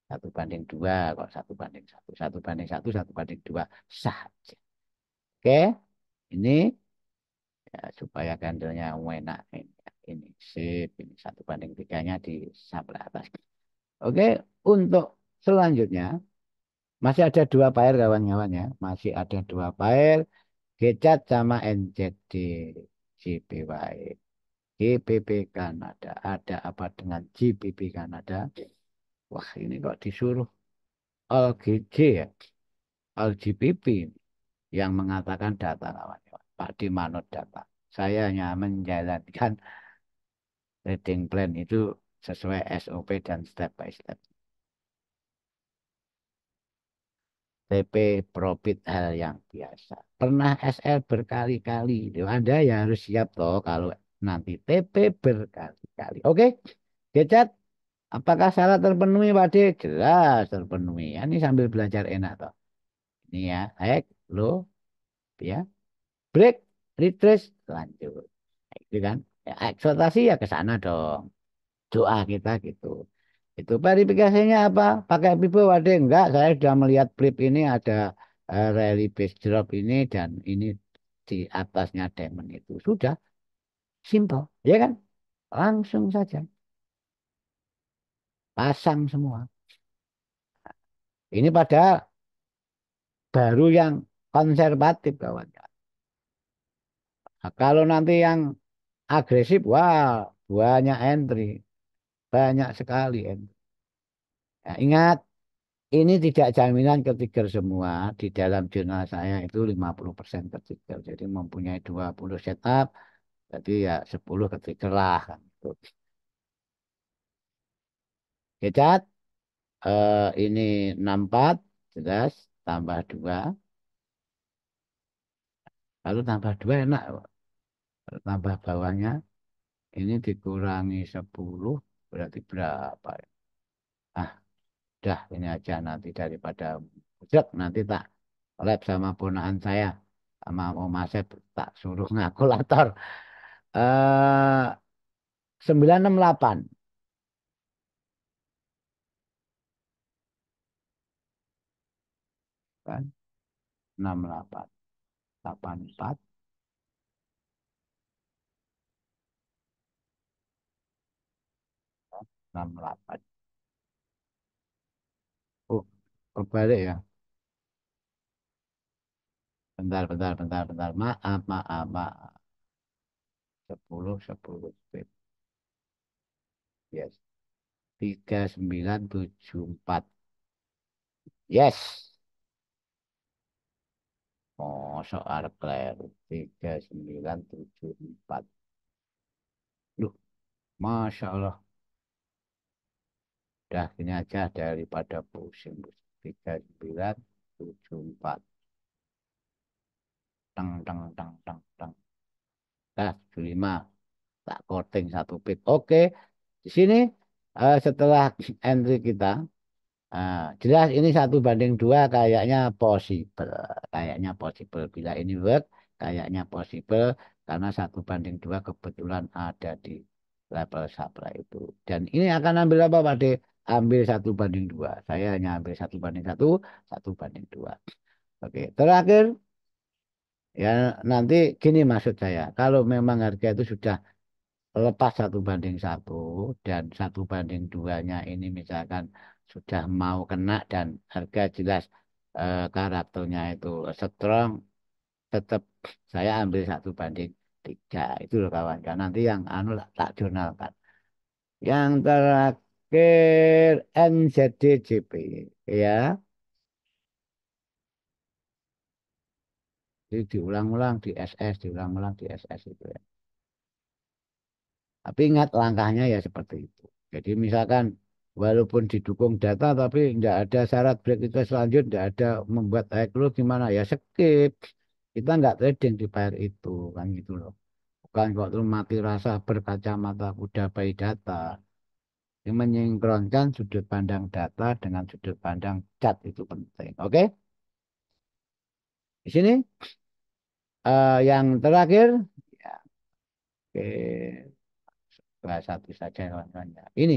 S1: 1/2 kok 1/1, 1/1, 1/2 saja. Oke, ini ya, supaya kandelnya enak ini sip, ini 1/3-nya di sebelah atas. Oke, untuk selanjutnya masih ada dua pair kawan-kawan ya, masih ada dua pair Gecat sama NZD. JPY. GBP Kanada. Ada apa dengan GBP Kanada? Wah, ini kok disuruh LGJ ya? LGBP yang mengatakan data kawan-kawan. Pak Dimanut data. Saya hanya menjalankan trading plan itu sesuai SOP dan step by step. TP profit hal yang biasa. Pernah SL berkali-kali. Loh, Anda ya harus siap toh kalau nanti TP berkali-kali. Oke, Gecat. Apakah syarat terpenuhi, Pak D? Jelas terpenuhi. Ya, ini sambil belajar enak toh. Ini ya, hack, low, ya, break, retrace, lanjut. Nah, itu kan. Ya, ekspektasi ya ke sana dong. Doa kita gitu. Itu verifikasinya apa? Pakai Pipo ada enggak? Saya sudah melihat flip ini ada rally base drop ini dan ini di atasnya diamond itu. Sudah simple, ya kan? Langsung saja pasang semua. Ini padahal baru yang konservatif kawan. Nah, kalau nanti yang agresif, wah banyak entry, banyak sekali entry. Nah, ingat, ini tidak jaminan ketiga semua. Di dalam jurnal saya itu 50% ketiga. Jadi mempunyai 20 setup, jadi ya 10 ketiga lah. Kan. Gitu. Kecat, ini 64, jelas, tambah 2. Lalu tambah 2 enak. Kalau tambah bawahnya, ini dikurangi 10, berarti berapa ya? Ah, udah ini aja nanti daripada budak nanti tak lab sama ponakan saya sama Om Asep tak suruh ngakulator 968 kan 68 84 68 oh kebalik ya bentar maaf 10 yes 3974 yes oh soal clear 3974 Loh, Masya Allah. Dah gini aja daripada pusing. 3974. Teng, teng, teng, teng, teng. Dah 75. Tak korting satu pip. Oke. Di sini setelah entry kita. Jelas ini 1:2 kayaknya possible. Kayaknya possible. Bila ini work, kayaknya possible. Karena 1:2 kebetulan ada di level supply itu. Dan ini akan ambil apa Pak D? Ambil 1:2. Saya hanya ambil 1:1, 1:2. Oke, terakhir ya nanti gini maksud saya. Kalau memang harga itu sudah lepas 1:1 dan 1:2-nya ini misalkan sudah mau kena dan harga jelas karakternya itu strong, tetap saya ambil 1:3 itu loh kawan kan nanti yang anu lah, tak jurnalkan yang terakhir NZDJP ya jadi diulang-ulang di SS diulang-ulang di SS itu ya tapi ingat langkahnya ya seperti itu. Jadi misalkan walaupun didukung data tapi tidak ada syarat break itu selanjutnya, tidak ada membuat high close gimana ya skip. Kita nggak trading di pair itu kan gitu loh. Bukan kok terus mati rasa berkacamata kuda by data. Ini menyinkronkan sudut pandang data dengan sudut pandang chat itu penting. Oke, di sini yang terakhir ya, oke, bahas satu saja kawan-kawan ya. Ini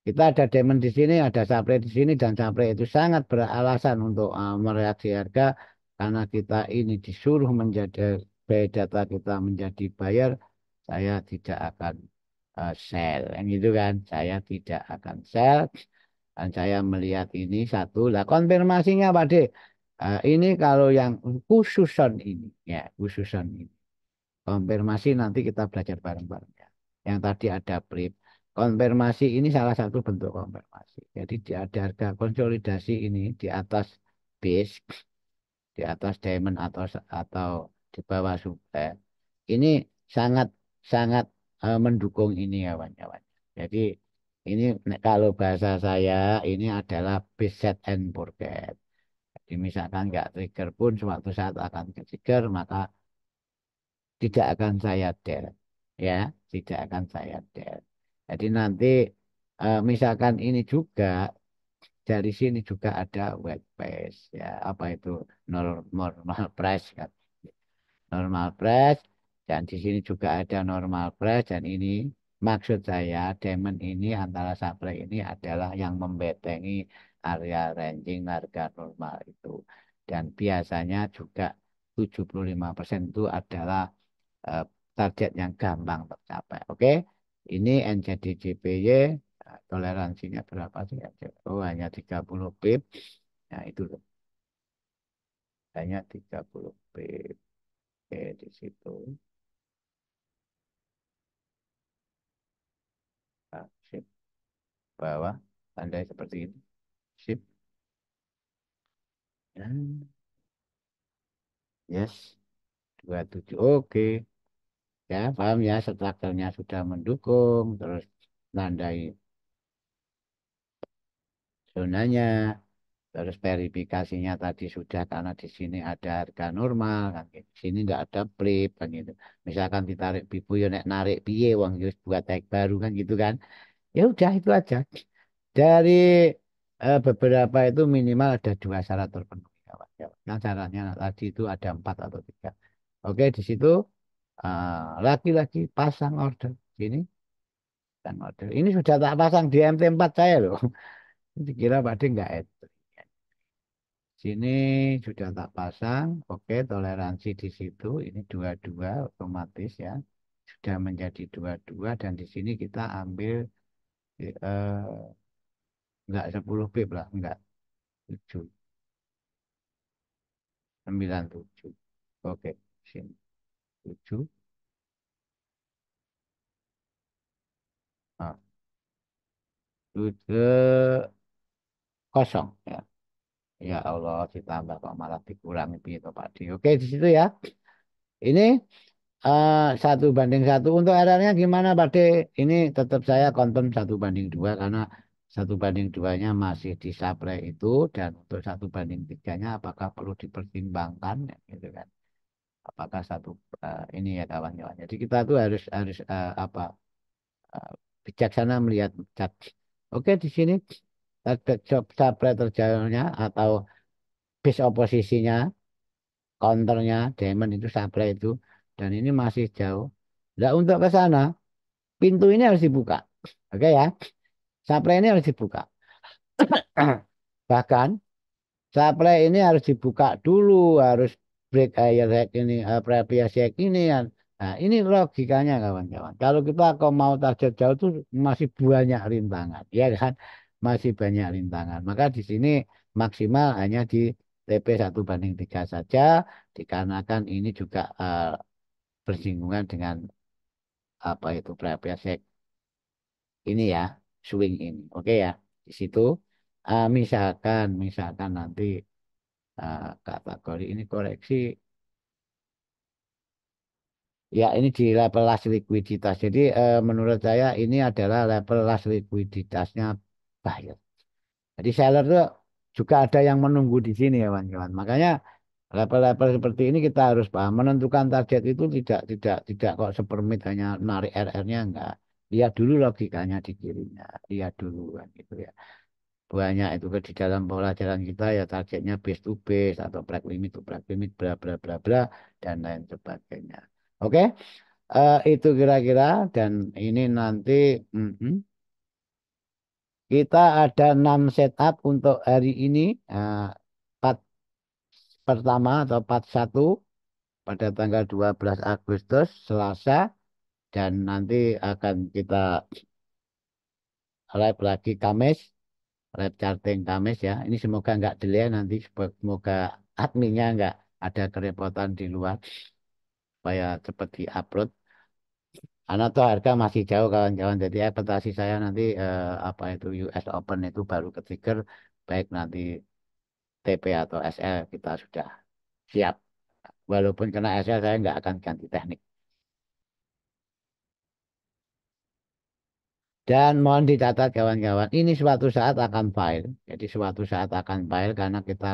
S1: kita ada demand di sini, ada supply di sini, dan supply itu sangat beralasan untuk mereaksi harga karena kita ini disuruh menjadi buy data kita menjadi buyer, saya tidak akan sell, yang itu kan, saya tidak akan sell dan saya melihat ini satu lah konfirmasinya Pak D. Ini kalau yang khususan ini, ya khususan ini. Konfirmasi nanti kita belajar bareng-bareng ya. Yang tadi ada flip. Konfirmasi ini salah satu bentuk konfirmasi. Jadi ada harga konsolidasi ini di atas base, di atas diamond atau di bawah supply. Ini sangat sangat mendukung ini kawan-kawan. Jadi ini kalau bahasa saya ini adalah base set and forget. Jadi misalkan nggak trigger pun suatu saat akan ke trigger maka tidak akan saya del, ya, tidak akan saya del. Jadi nanti misalkan ini juga dari sini juga ada white space, ya, apa itu normal price kan, normal price, dan di sini juga ada normal price, dan ini maksud saya diamond ini antara supply ini adalah yang membetengi area ranging harga normal itu, dan biasanya juga 75% itu adalah eh, target yang gampang tercapai. Oke, ini NZDJPY, toleransinya berapa sih? Oh, hanya 30 pip. Nah, itu loh, hanya 30 pip. Oke, di situ. Nah, sip, bawah, tandai seperti ini. Sip, dan yes, 27. Oke, ya, paham ya, strukturnya sudah mendukung, terus tandai zonanya. Terus verifikasinya tadi sudah karena di sini ada harga normal kan gitu. Di sini enggak ada flip kan gitu. Misalkan ditarik pipu ya nek narik piye wong ya buat tag baru kan gitu kan. Ya udah itu aja. Dari beberapa itu minimal ada dua syarat terpenuhi kawan. Yang syaratnya tadi itu ada empat atau tiga. Oke di situ lagi-lagi pasang order. Sini pasang order. Ini sudah tak pasang di MT4 saya loh. Dikira Pak D enggak itu. Sini sudah tak pasang, oke toleransi di situ ini 22 otomatis ya sudah menjadi 22 dan di sini kita ambil enggak 10 pip lah, enggak 7, 97, oke sini 7, ah, 7 kosong ya. Ya Allah ditambah kok malah dikurangi gitu Pak Di. Oke di situ ya. Ini 1 banding 1 untuk RR-nya gimana Pak D? Ini tetap saya confirm 1 banding 2 karena 1 banding 2-nya masih di supply itu dan untuk 1 banding 3-nya apakah perlu dipertimbangkan ya, gitu kan? Apakah ini ya kawan-kawan. Jadi kita tuh harus harus apa eh, bijaksana melihat cat. Oke di sini target supply terjauhnya atau base oposisinya counternya diamond itu supply itu dan ini masih jauh. Nah, untuk ke sana pintu ini harus dibuka. Oke ya, supply ini harus dibuka. Bahkan supply ini harus dibuka dulu, harus break air hack ini, previous hack ini kan. Nah, ini logikanya kawan-kawan. Kalau kita kalau mau target jauh tuh masih banyak rintangan, ya kan? Masih banyak rintangan. Maka di sini maksimal hanya di TP 1 banding 3 saja, dikarenakan ini juga bersinggungan dengan apa itu previous hack ini ya, swing ini. Oke ya, di situ misalkan nanti kategori ini koreksi, ya ini di level last likuiditas. Jadi menurut saya ini adalah level last likuiditasnya buyer. Jadi seller tuh juga ada yang menunggu di sini ya kawan-kawan. Makanya level-level seperti ini kita harus paham. Menentukan target itu tidak kok sepermit hanya narik RR-nya enggak. Lihat dulu logikanya di kirinya. Lihat dulu kan gitu ya. Banyak itu ke di dalam pelajaran kita ya targetnya base to base atau break limit to break limit bla bla bla bla dan lain sebagainya. Oke, itu kira-kira dan ini nanti kita ada 6 setup untuk hari ini. Part pertama atau part 1 pada tanggal 12 Agustus Selasa dan nanti akan kita live lagi Kamis, live charting Kamis ya. Ini semoga nggak delay nanti, semoga adminnya nggak ada kerepotan di luar. supaya cepat diupload. Karena tuh harga masih jauh kawan-kawan. Jadi ekspektasi saya nanti apa itu US Open itu baru ke trigger, baik nanti TP atau SL kita sudah siap. Walaupun kena SL saya nggak akan ganti teknik. Dan mohon dicatat kawan-kawan, ini suatu saat akan file. Jadi suatu saat akan file karena kita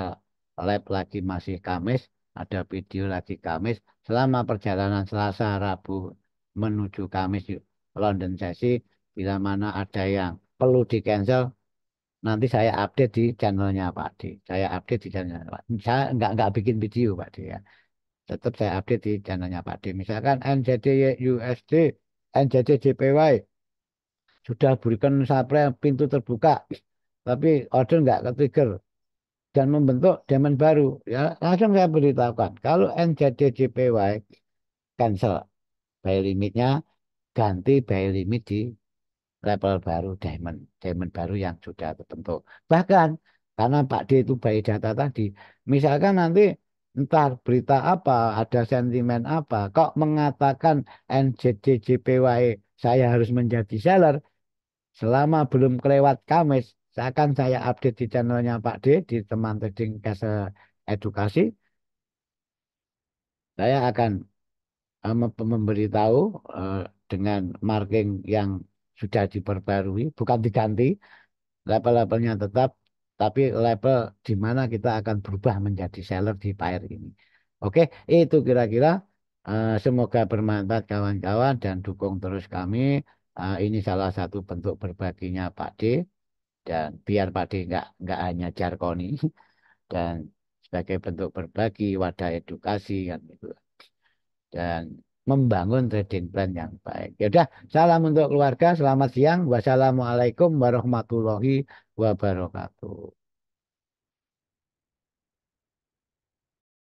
S1: live lagi masih Kamis, ada video lagi Kamis. Selama perjalanan Selasa, Rabu menuju Kamis London sesi, bila mana ada yang perlu di cancel, nanti saya update di channelnya Pak D. Saya update di channelnya Pak D. Saya nggak bikin video Pak D ya. Tetap saya update di channelnya Pak D. Misalkan NZD USD, NZD JPY sudah berikan sampai pintu terbuka, tapi order nggak ke trigger dan membentuk demand baru, ya langsung saya beritahukan. Kalau NZD JPY cancel buy limitnya, ganti buy limit di level baru diamond, diamond baru yang sudah terbentuk. Bahkan karena Pak D itu bayi data tadi, misalkan nanti entah berita apa, ada sentimen apa, kok mengatakan NZD JPY saya harus menjadi seller, selama belum kelewat Kamis, akan saya update di channelnya Pak D, di teman trading cash edukasi. Saya akan memberitahu eh, dengan marking yang sudah diperbarui, bukan diganti, level-levelnya tetap, tapi level di mana kita akan berubah menjadi seller di pair ini. Oke, itu kira-kira. Semoga bermanfaat kawan-kawan dan dukung terus kami. Ini salah satu bentuk berbaginya Pak D. Dan biar Pak D nggak hanya jargoni dan sebagai bentuk berbagi wadah edukasi kan gitu dan membangun trading plan yang baik. Ya udah, salam untuk keluarga, selamat siang. Wassalamualaikum warahmatullahi wabarakatuh.